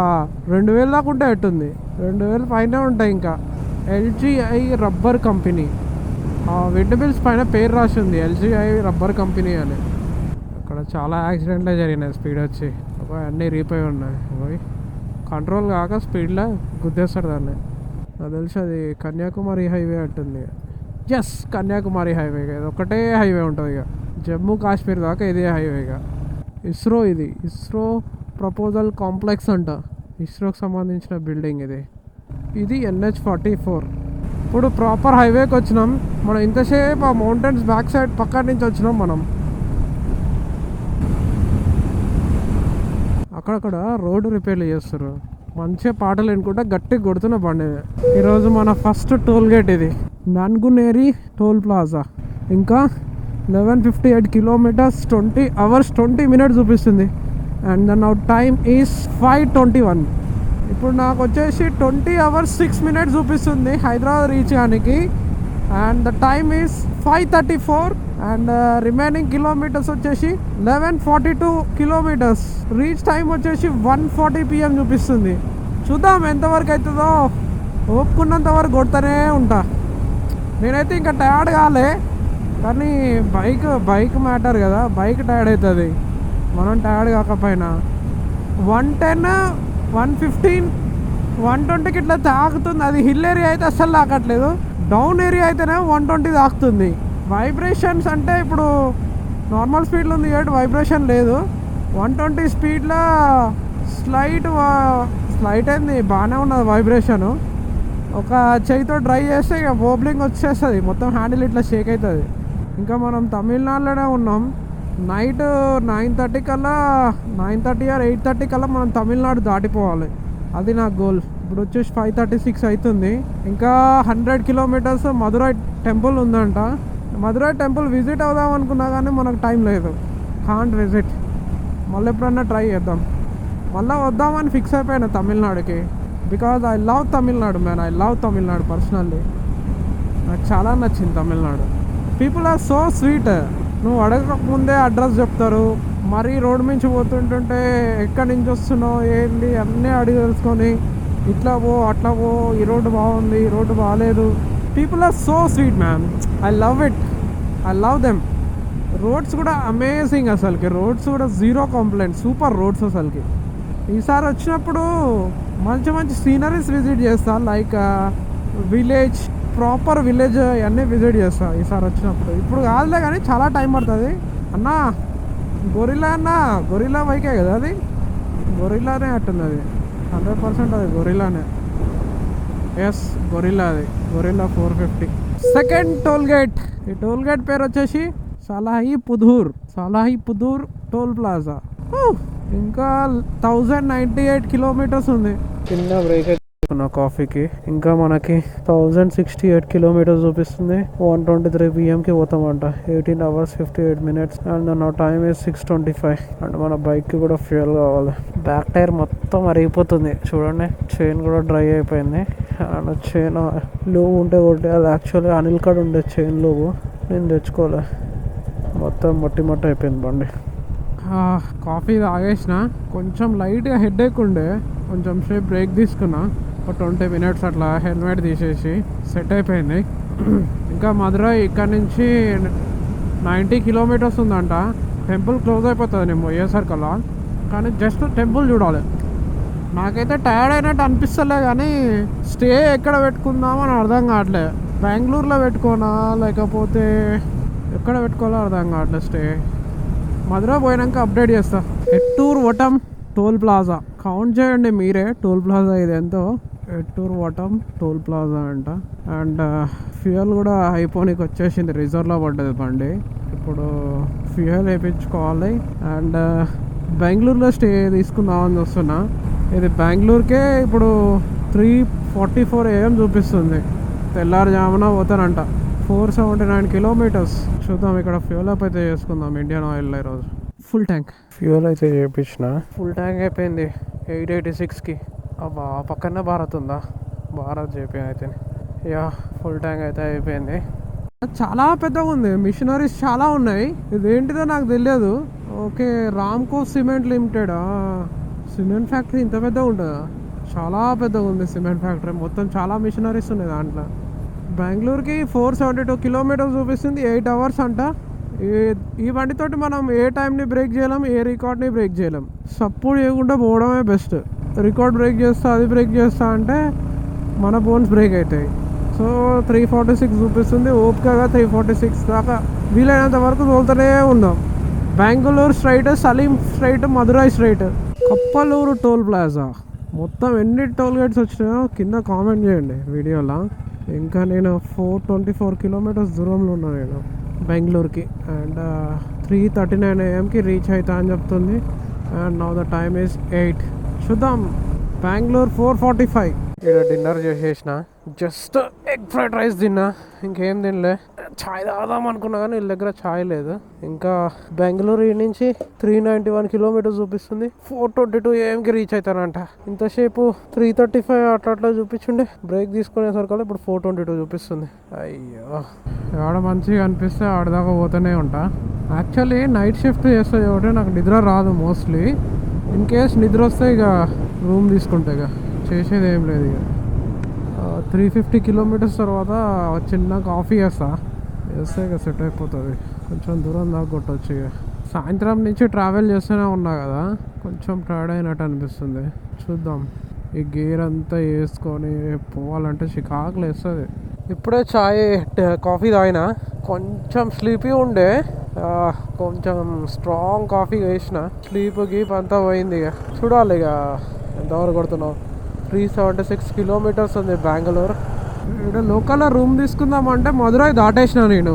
2000 దాకా ఉంటాయి అట్టుంది. 2000 పైన ఉంటాయి. ఇంకా ఎల్జీఐ రబ్బర్ కంపెనీ. ఆ విండ్ మిల్స్ పైన పేరు రాసి ఉంది, ఎల్జీఐ రబ్బర్ కంపెనీ అని. అక్కడ చాలా యాక్సిడెంట్లే జరిగినాయి. స్పీడ్ వచ్చి అన్నీ రీపోయి ఉన్నాయి. పోయి కంట్రోల్ కాక స్పీడ్లో గుద్దేస్తాడు దాన్ని. నాకు తెలిసి అది కన్యాకుమారి హైవే అంటుంది. Yes, Kanyakumari highway. ఒకటే హైవే ఉంటుంది ఇక జమ్మూ కాశ్మీర్ దాకా ఇదే హైవేగా. ఇస్రో ఇది, ఇస్రో ప్రపోజల్ కాంప్లెక్స్ అంట. ఇస్రోకి సంబంధించిన బిల్డింగ్ ఇది NH44. ఇప్పుడు ప్రాపర్ హైవేకి వచ్చినాం మనం. ఇంతసేపు ఆ మౌంటైన్స్ బ్యాక్ సైడ్ పక్క నుంచి వచ్చినాం మనం. అక్కడక్కడ రోడ్డు రిపేర్లు చేస్తారు. మంచిగా పాటలు వినుకుంటా గట్టిగా కొడుతున్న బండి. ఈరోజు మన ఫస్ట్ టోల్ గేట్ ఇది, నన్గునేరి టోల్ ప్లాజా. ఇంకా 1158 కిలోమీటర్స్, 20 hours 20 minutes చూపిస్తుంది. And now time is 5:21. ఇప్పుడు నాకు వచ్చేసి 20 hours 6 minutes చూపిస్తుంది హైదరాబాద్ రీచ్ కానికి.
And the time is 5:34 and remaining kilometres వచ్చేసి 1142 కిలోమీటర్స్. రీచ్ టైం వచ్చేసి 1:40 PM చూపిస్తుంది. చూద్దాం ఎంతవరకు అవుతుందో. ఒప్పుకున్నంత వరకు కొడుతూనే ఉంటా. నేనైతే ఇంకా టైర్డ్ కాలే, కానీ బైక్ మ్యాటర్ కదా, బైక్ టైర్డ్ అవుతుంది, మనం టైర్డ్ కాకపోయినా. 110, 115, 120కి ఇట్లా తాకుతుంది. అది హిల్ ఏరియా అయితే అస్సలు తాకట్లేదు, డౌన్ ఏరియా అయితేనే 120 తాకుతుంది. వైబ్రేషన్స్ అంటే ఇప్పుడు నార్మల్ స్పీడ్లో ఉంది కాబట్టి వైబ్రేషన్ లేదు. 120 స్పీడ్లో స్లైట్ అయింది, బాగానే ఉన్నది వైబ్రేషను. ఒక చేయితో డ్రై చేస్తే ఇక వోబ్లింగ్ వచ్చేస్తుంది, మొత్తం హ్యాండిల్ ఇట్లా షేక్ అవుతుంది. ఇంకా మనం తమిళనాడులోనే ఉన్నాం. నైట్ 9:30 కల్లా 9:30 or 8:30 కల్లా మనం తమిళనాడు దాటిపోవాలి, అది నా గోల్. ఇప్పుడు వచ్చేసి 5:36 అవుతుంది. ఇంకా 100 కిలోమీటర్స్ మధురై టెంపుల్ ఉందంట. మధురై టెంపుల్ విజిట్ అవుదాం అనుకున్నా కానీ మనకు టైం లేదు, కాంట్ విజిట్. మళ్ళీ ఎప్పుడన్నా ట్రై చేద్దాం. మళ్ళీ వద్దామని ఫిక్స్ అయిపోయాను తమిళనాడుకి, because I love Tamil Nadu man. I love Tamil Nadu personally. నాకు చాలా నచ్చింది Tamil Nadu. People are so sweet. నువ్వు అడగకముందే అడ్రస్ చెప్తారు. మరీ రోడ్ నుంచి పోతుంటుంటే ఎక్కడి నుంచి వస్తున్నావు ఏంటి అన్నీ అడిగి తెలుసుకొని ఇట్లా పో అట్లా పో, ఈ రోడ్డు బాగుంది ఈ రోడ్డు బాగాలేదు. People are so sweet man. I love it, I love them. Roads కూడా అమేజింగ్ అసలుకి, రోడ్స్ కూడా జీరో కంప్లైంట్, సూపర్ రోడ్స్ అసలుకి. ఈసారి వచ్చినప్పుడు మంచి మంచి సీనరీస్ విజిట్ చేస్తా, లైక్ విలేజ్, ప్రాపర్ విలేజ్ అన్నీ విజిట్ చేస్తా ఈసారి వచ్చినప్పుడు. ఇప్పుడు కాదులే కానీ చాలా టైం పడుతుంది. అన్నా గొరిల్లా బైకే కదా అది, గొరిల్లానే అట్టుంది అది, 100% అది గొరిల్లానే. ఎస్ గొరిల్లా, అది గొరిల్లా 450. Second toll gate. ఈ టోల్ గేట్ పేరు వచ్చేసి సలాహి పుదూర్ టోల్ ప్లాజా. ఇంకా 1098 కిలోమీటర్స్ ఉంది. చిన్న బ్రేక్ అయిపోతున్నా కాఫీకి. ఇంకా మనకి 1068 కిలోమీటర్స్ చూపిస్తుంది. 1:23 PMకి పోతామంట. 18 hours 58 minutes అండ్ నా టైమ్ is 6:25. అండ్ మన బైక్కి కూడా ఫ్యూయల్ కావాలి. బ్యాక్ టైర్ మొత్తం అరిగిపోతుంది చూడండి, చైన్ కూడా డ్రై అయిపోయింది. అండ్ చైన్ లూబ్ ఉంటే కొట్టే, అది యాక్చువల్గా అనిల్ కాడ ఉండే చైన్ లూబ్, నేను తెచ్చుకోలే, మొత్తం మట్టి అయిపోయింది బండి. కాఫీ తాగేసిన, కొంచెం లైట్గా హెడేక్ ఉండే, కొంచెం సేపు బ్రేక్ తీసుకున్నా, ఒక 20 minutes అట్లా. హెల్మెట్ తీసేసి సెట్ అయిపోయింది. ఇంకా మధురై ఇక్కడ నుంచి 90 కిలోమీటర్స్ ఉందంట. టెంపుల్ క్లోజ్ అయిపోతుంది నేను పోయేసరికల్లా, కానీ జస్ట్ టెంపుల్ చూడాలి. నాకైతే టైర్డ్ అయినట్టు అనిపిస్తలే, కానీ స్టే ఎక్కడ పెట్టుకుందామని అర్థం కావట్లే. బెంగళూరులో పెట్టుకోనా లేకపోతే ఎక్కడ పెట్టుకోవాలో అర్థం కావట్లేదు. స్టే మధురై పోయినాక అప్డేట్ చేస్తా. ఎట్టూర్ వటం టోల్ ప్లాజా, కౌంట్ చేయండి మీరే టోల్ ప్లాజా ఇది ఎంతో. ఎట్టూర్ వటం టోల్ ప్లాజా అంట. అండ్ ఫ్యూయల్ కూడా అయిపోనికి వచ్చేసింది, రిజర్వ్లో పడ్డది బండి. ఇప్పుడు ఫ్యూయల్ వేయించుకోవాలి. అండ్ బెంగళూరులో స్టే తీసుకుందామని చూస్తున్నా. ఇది బెంగళూరుకే ఇప్పుడు 3:44 AM చూపిస్తుంది. తెల్లారుజామున పోతానంట. 479 kilometers. చూద్దాం, ఇక్కడ ఫ్యూల్ అప్ అయితే చేసుకుందాం ఇండియన్ ఆయిల్ ఈరోజు. ఫుల్ ట్యాంక్ ఫ్యూల్ అయితే చేయించిన, ఫుల్ ట్యాంక్ అయిపోయింది 886కి. అబ్బా పక్కనే భారత్ ఉందా, భారత్ చేపి అయితే. యా ఫుల్ ట్యాంక్ అయితే అయిపోయింది. చాలా పెద్దగా ఉంది, మిషనరీస్ చాలా ఉన్నాయి. ఇదేంటిదో నాకు తెలియదు. Okay, Ramco cement limited. Cement factory ఇంత పెద్దగా ఉంటుందా? చాలా పెద్దగా ఉంది సిమెంట్ ఫ్యాక్టరీ, మొత్తం చాలా మిషనరీస్ ఉన్నాయి దాంట్లో. బెంగళూరుకి 472 kilometers చూపిస్తుంది, 8 hours అంట. ఈ బండితోటి మనం ఏ టైంని బ్రేక్ చేయలేం, ఏ రికార్డ్ని బ్రేక్ చేయలేం. సపోర్ట్ చేయకుండా పోవడమే బెస్ట్. రికార్డ్ బ్రేక్ చేస్తా, అది బ్రేక్ చేస్తా అంటే మన బోన్స్ బ్రేక్ అవుతాయి. సో 346 చూపిస్తుంది. ఓపికగా 346 దాకా వీలైనంత వరకు తోలుతూనే ఉందాం. Bengaluru straight, Salem straight, Madurai straight, Kappalur toll plaza. మొత్తం ఎన్ని టోల్ గేట్స్ వచ్చినాయో కింద కామెంట్ చేయండి వీడియోలో. ఇంకా నేను 424 kilometers దూరంలో ఉన్నాను నేను బెంగళూరుకి. అండ్ 3:39 AMకి రీచ్ అవుతా అని చెప్తుంది. And now the time is 8. చూద్దాం. బెంగళూరు 4:45. ఇక్కడ డిన్నర్ చేసేసిన, జస్ట్ ఎగ్ ఫ్రైడ్ రైస్ తిన్నా, ఇంకేం తినలే.
ఛాయ్ తాగుదాం అనుకున్నా కానీ వీళ్ళ దగ్గర ఛాయ్ లేదు. ఇంకా బెంగళూరు నుంచి 391 కిలోమీటర్స్ చూపిస్తుంది. 4:22 AM రీచ్ అవుతానంట. ఇంతసేపు 3:35 అట్లా చూపించుండే. బ్రేక్ తీసుకునేసరికి ఇప్పుడు 4:22 చూపిస్తుంది. అయ్యో, ఆడ మంచిగా అనిపిస్తే ఆడదాకా పోతూనే ఉంటా. యాక్చువల్లీ నైట్ షిఫ్ట్ చేస్తే ఒకటి నాకు నిద్ర రాదు మోస్ట్లీ. ఇన్ కేస్ నిద్ర వస్తే ఇక రూమ్ తీసుకుంటే ఇక చేసేది ఏం లేదు. ఇక 350 కిలోమీటర్స్ తర్వాత చిన్న కాఫీ చేస్తే ఇక సెట్ అయిపోతుంది. కొంచెం దూరం దాకా కొట్టవచ్చు. ఇక సాయంత్రం నుంచి ట్రావెల్ చేస్తూనే ఉన్నా కదా, కొంచెం టైర్డ్ అయినట్టు అనిపిస్తుంది. చూద్దాం. ఈ గేర్ అంతా వేసుకొని పోవాలంటే చికాకులు వేస్తుంది. ఇప్పుడే కాఫీ తాగిన, కొంచెం స్లీపీ ఉండే, కొంచెం స్ట్రాంగ్ కాఫీ వేసిన. స్లీప్ గీప్ అంతా పోయింది. ఇక చూడాలి ఇక ఎంతవరకు కొడుతున్నావు. 376 కిలోమీటర్స్ ఉంది బెంగళూరు. ఇక్కడ లోకల్లో రూమ్ తీసుకుందామంటే మధురై దాటేసిన నేను.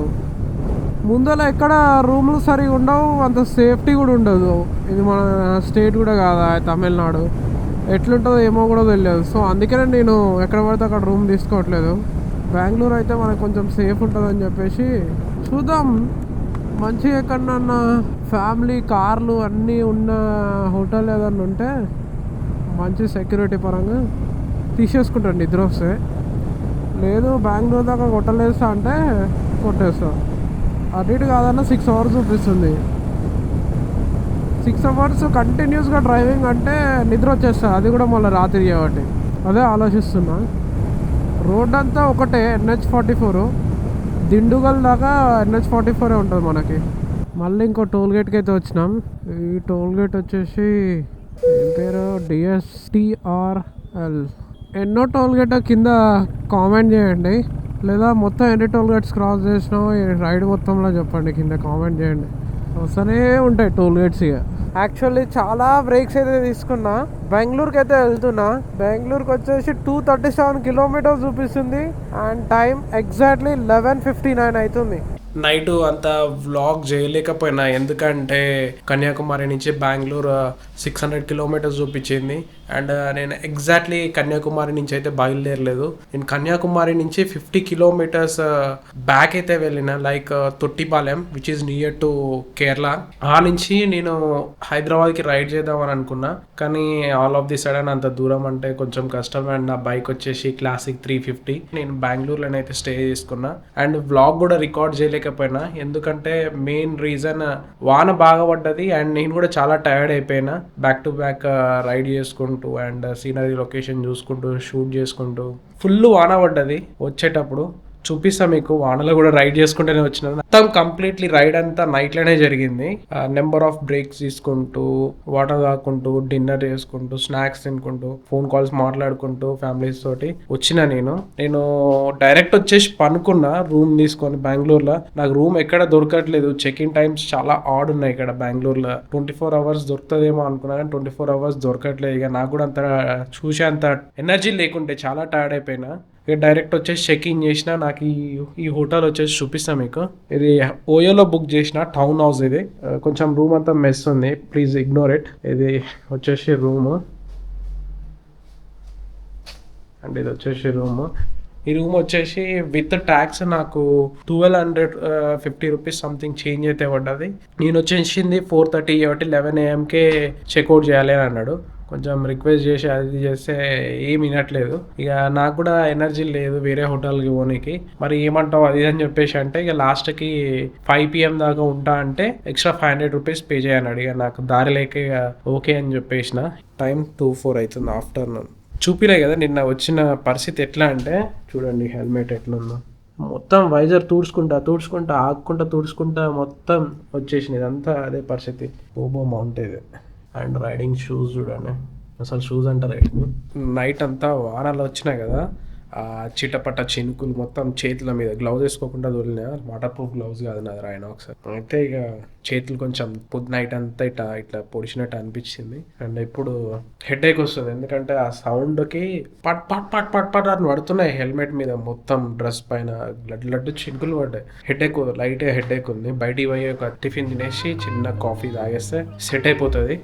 ముందర ఎక్కడ రూమ్లు సరిగా ఉండవు, అంత సేఫ్టీ కూడా ఉండదు. ఇది మన స్టేట్ కూడా కాదా, తమిళనాడు. ఎట్లుంటుందో ఏమో కూడా తెలియదు. సో అందుకనే నేను ఎక్కడ పడితే అక్కడ రూమ్ తీసుకోవట్లేదు. బెంగళూరు అయితే మనకు కొంచెం సేఫ్ ఉంటుందని చెప్పేసి చూద్దాం. మంచిగా ఎక్కడన్నా ఫ్యామిలీ కార్లు అన్నీ ఉన్న హోటల్ ఏదన్నా ఉంటే మంచి సెక్యూరిటీ పరంగా తీసేసుకుంటాను నిద్ర వస్తే. లేదు బెంగళూరు దాకా కొట్టలేస్తా అంటే కొట్టేస్తా. అటు ఇటు కాదన్నా 6 అవర్స్ చూపిస్తుంది. 6 అవర్స్ కంటిన్యూస్గా డ్రైవింగ్ అంటే నిద్ర వచ్చేస్తా. అది కూడా మళ్ళీ రాత్రి కాబట్టి అదే ఆలోచిస్తున్నా. రోడ్ అంతా ఒకటే, NH44. దిండుగల్ దాకా NH44 ఉంటుంది మనకి. మళ్ళీ ఇంకో టోల్గేట్కి అయితే వచ్చినాం. ఈ టోల్గేట్ వచ్చేసి ఏం పేరు, DSTRL. ఎన్నో టోల్గేట్ కింద కామెంట్ చేయండి, లేదా మొత్తం ఎన్ని టోల్గేట్స్ క్రాస్ చేసినామో ఈ రైడ్ మొత్తంలో చెప్పండి, కింద కామెంట్ చేయండి. వస్తూనే ఉంటాయి టోల్గేట్స్. ఇక యాక్చువల్లీ చాలా బ్రేక్స్ అయితే తీసుకున్నా. బెంగళూరుకి అయితే వెళ్తున్నా. బెంగళూరుకి వచ్చేసి 237 కిలోమీటర్స్ చూపిస్తుంది. అండ్ టైం ఎగ్జాక్ట్లీ 11:59 అవుతుంది. నైట్ అంతా వ్లాగ్ చేయలేకపోయినా, ఎందుకంటే కన్యాకుమారి నుంచి బెంగళూరు 600 కిలోమీటర్స్ చూపించింది. అండ్ నేను ఎగ్జాక్ట్లీ కన్యాకుమారి నుంచి అయితే బయలుదేరలేదు. నేను కన్యాకుమారి నుంచి 50 కిలోమీటర్స్ బ్యాక్ అయితే వెళ్ళిన, like Thottipalem, which is near to Kerala. ఆ నుంచి నేను హైదరాబాద్కి రైడ్ చేద్దామని అనుకున్నా, కానీ ఆల్ ఆఫ్ ది సడన్ అంత దూరం అంటే కొంచెం కష్టం. అండ్ నా బైక్ వచ్చేసి క్లాసిక్ 350. నేను బెంగళూరులోనైతే స్టే చేసుకున్నా. అండ్ వ్లాగ్ కూడా రికార్డ్ చేయలేకపోయినా, ఎందుకంటే మెయిన్ రీజన్ వాన బాగా పడ్డది. అండ్ నేను కూడా చాలా టైర్డ్ అయిపోయినా. బ్యాక్ టు బ్యాక్ రైడ్ చేసుకుంటూ అండ్ సీనరీ లొకేషన్ చూసుకుంటూ షూట్ చేసుకుంటూ ఫుల్ వాన పడ్డది. వచ్చేటప్పుడు చూపిస్తా మీకు. వానలో కూడా రైడ్ చేసుకుంటూనే వచ్చిన. మొత్తం కంప్లీట్లీ రైడ్ అంతా నైట్ లోనే జరిగింది. నెంబర్ ఆఫ్ బ్రేక్స్ తీసుకుంటూ, వాటర్ తాగుకుంటూ, డిన్నర్ చేసుకుంటూ, స్నాక్స్ తినుకుంటూ, ఫోన్ కాల్స్ మాట్లాడుకుంటూ ఫ్యామిలీస్ తోటి వచ్చిన. నేను డైరెక్ట్ వచ్చేసి పనుకున్నా రూమ్ తీసుకొని బెంగళూరులో. నాకు రూమ్ ఎక్కడ దొరకట్లేదు. చెక్ ఇన్ టైమ్స్ చాలా ఆడ్ ఉన్నాయి ఇక్కడ బెంగళూరులో. 24 అవర్స్ దొరుకుతుందేమో అనుకున్నా కానీ 24 అవర్స్ దొరకట్లేదు. ఇక నాకు కూడా అంత చూసే అంత ఎనర్జీ లేకుంటే చాలా టైర్డ్ అయిపోయినా. ఇక డైరెక్ట్ వచ్చేసి చెక్ ఇన్ చేసిన. నాకు ఈ హోటల్ వచ్చేసి చూపిస్తాను మీకు. ఇది ఓయోలో బుక్ చేసిన టౌన్ హౌస్. ఇది కొంచెం రూమ్ అంతా మెస్ ఉంది, ప్లీజ్ ఇగ్నోర్ ఇట్. ఇది వచ్చేసి రూమ్, అండ్ ఇది వచ్చేసి రూమ్. ఈ రూమ్ వచ్చేసి విత్ ట్యాక్స్ నాకు 1250 రూపీస్ సంథింగ్ చేంజ్ అయితే పడ్డది. నేను వచ్చేసింది 4:30 కాబట్టి 11 AM చెక్అవుట్ చేయాలి అని అన్నాడు. కొంచెం రిక్వెస్ట్ చేసి అది చేస్తే ఏం వినట్లేదు. ఇక నాకు కూడా ఎనర్జీ లేదు వేరే హోటల్కి పోనీకి. మరి ఏమంటావు అది అని చెప్పేసి అంటే, ఇక లాస్ట్కి 5 PM దాకా ఉంటా అంటే ఎక్స్ట్రా 500 రూపీస్ పే చేయన్నాడు. ఇక నాకు దారి లేక ఓకే అని చెప్పేసిన. టైం 2:04 అవుతుంది ఆఫ్టర్నూన్. చూపిలే కదా నిన్న వచ్చిన పరిస్థితి ఎట్లా అంటే, చూడండి హెల్మెట్ ఎట్లుందో. మొత్తం వైజర్ తుడుచుకుంటా ఆగుకుంటా మొత్తం వచ్చేసింది. ఇదంతా అదే పరిస్థితి. ఓబో మౌంటేది. అండ్ రైడింగ్ షూస్ చూడండి, అసలు షూస్ అంటారు. నైట్ అంతా వానాలు వచ్చినాయి కదా, చిటపట చినుకులు మొత్తం చేతుల మీద. గ్లౌజ్ వేసుకోకుండా దొరికినా, వాటర్ ప్రూఫ్ గ్లౌజ్ కాదు నాది, రాయనాక్స్. అయితే ఇక చేతులు కొంచెం నైట్ అంతా ఇట్లా పొడిచినట్టు అనిపించింది. అండ్ ఇప్పుడు హెడేక్ వస్తుంది, ఎందుకంటే ఆ సౌండ్కి పట్ పట్ పట్ పట్ పట్ అని పడుతున్నాయి హెల్మెట్ మీద. మొత్తం డ్రెస్ పైన లడ్డు చినుకులు పడ్డాయి. హెడేక్, లైట్ హెడేక్ ఉంది. బయటికి పోయి ఒక టిఫిన్ తినేసి చిన్న కాఫీ తాగేస్తే సెట్ అయిపోతుంది.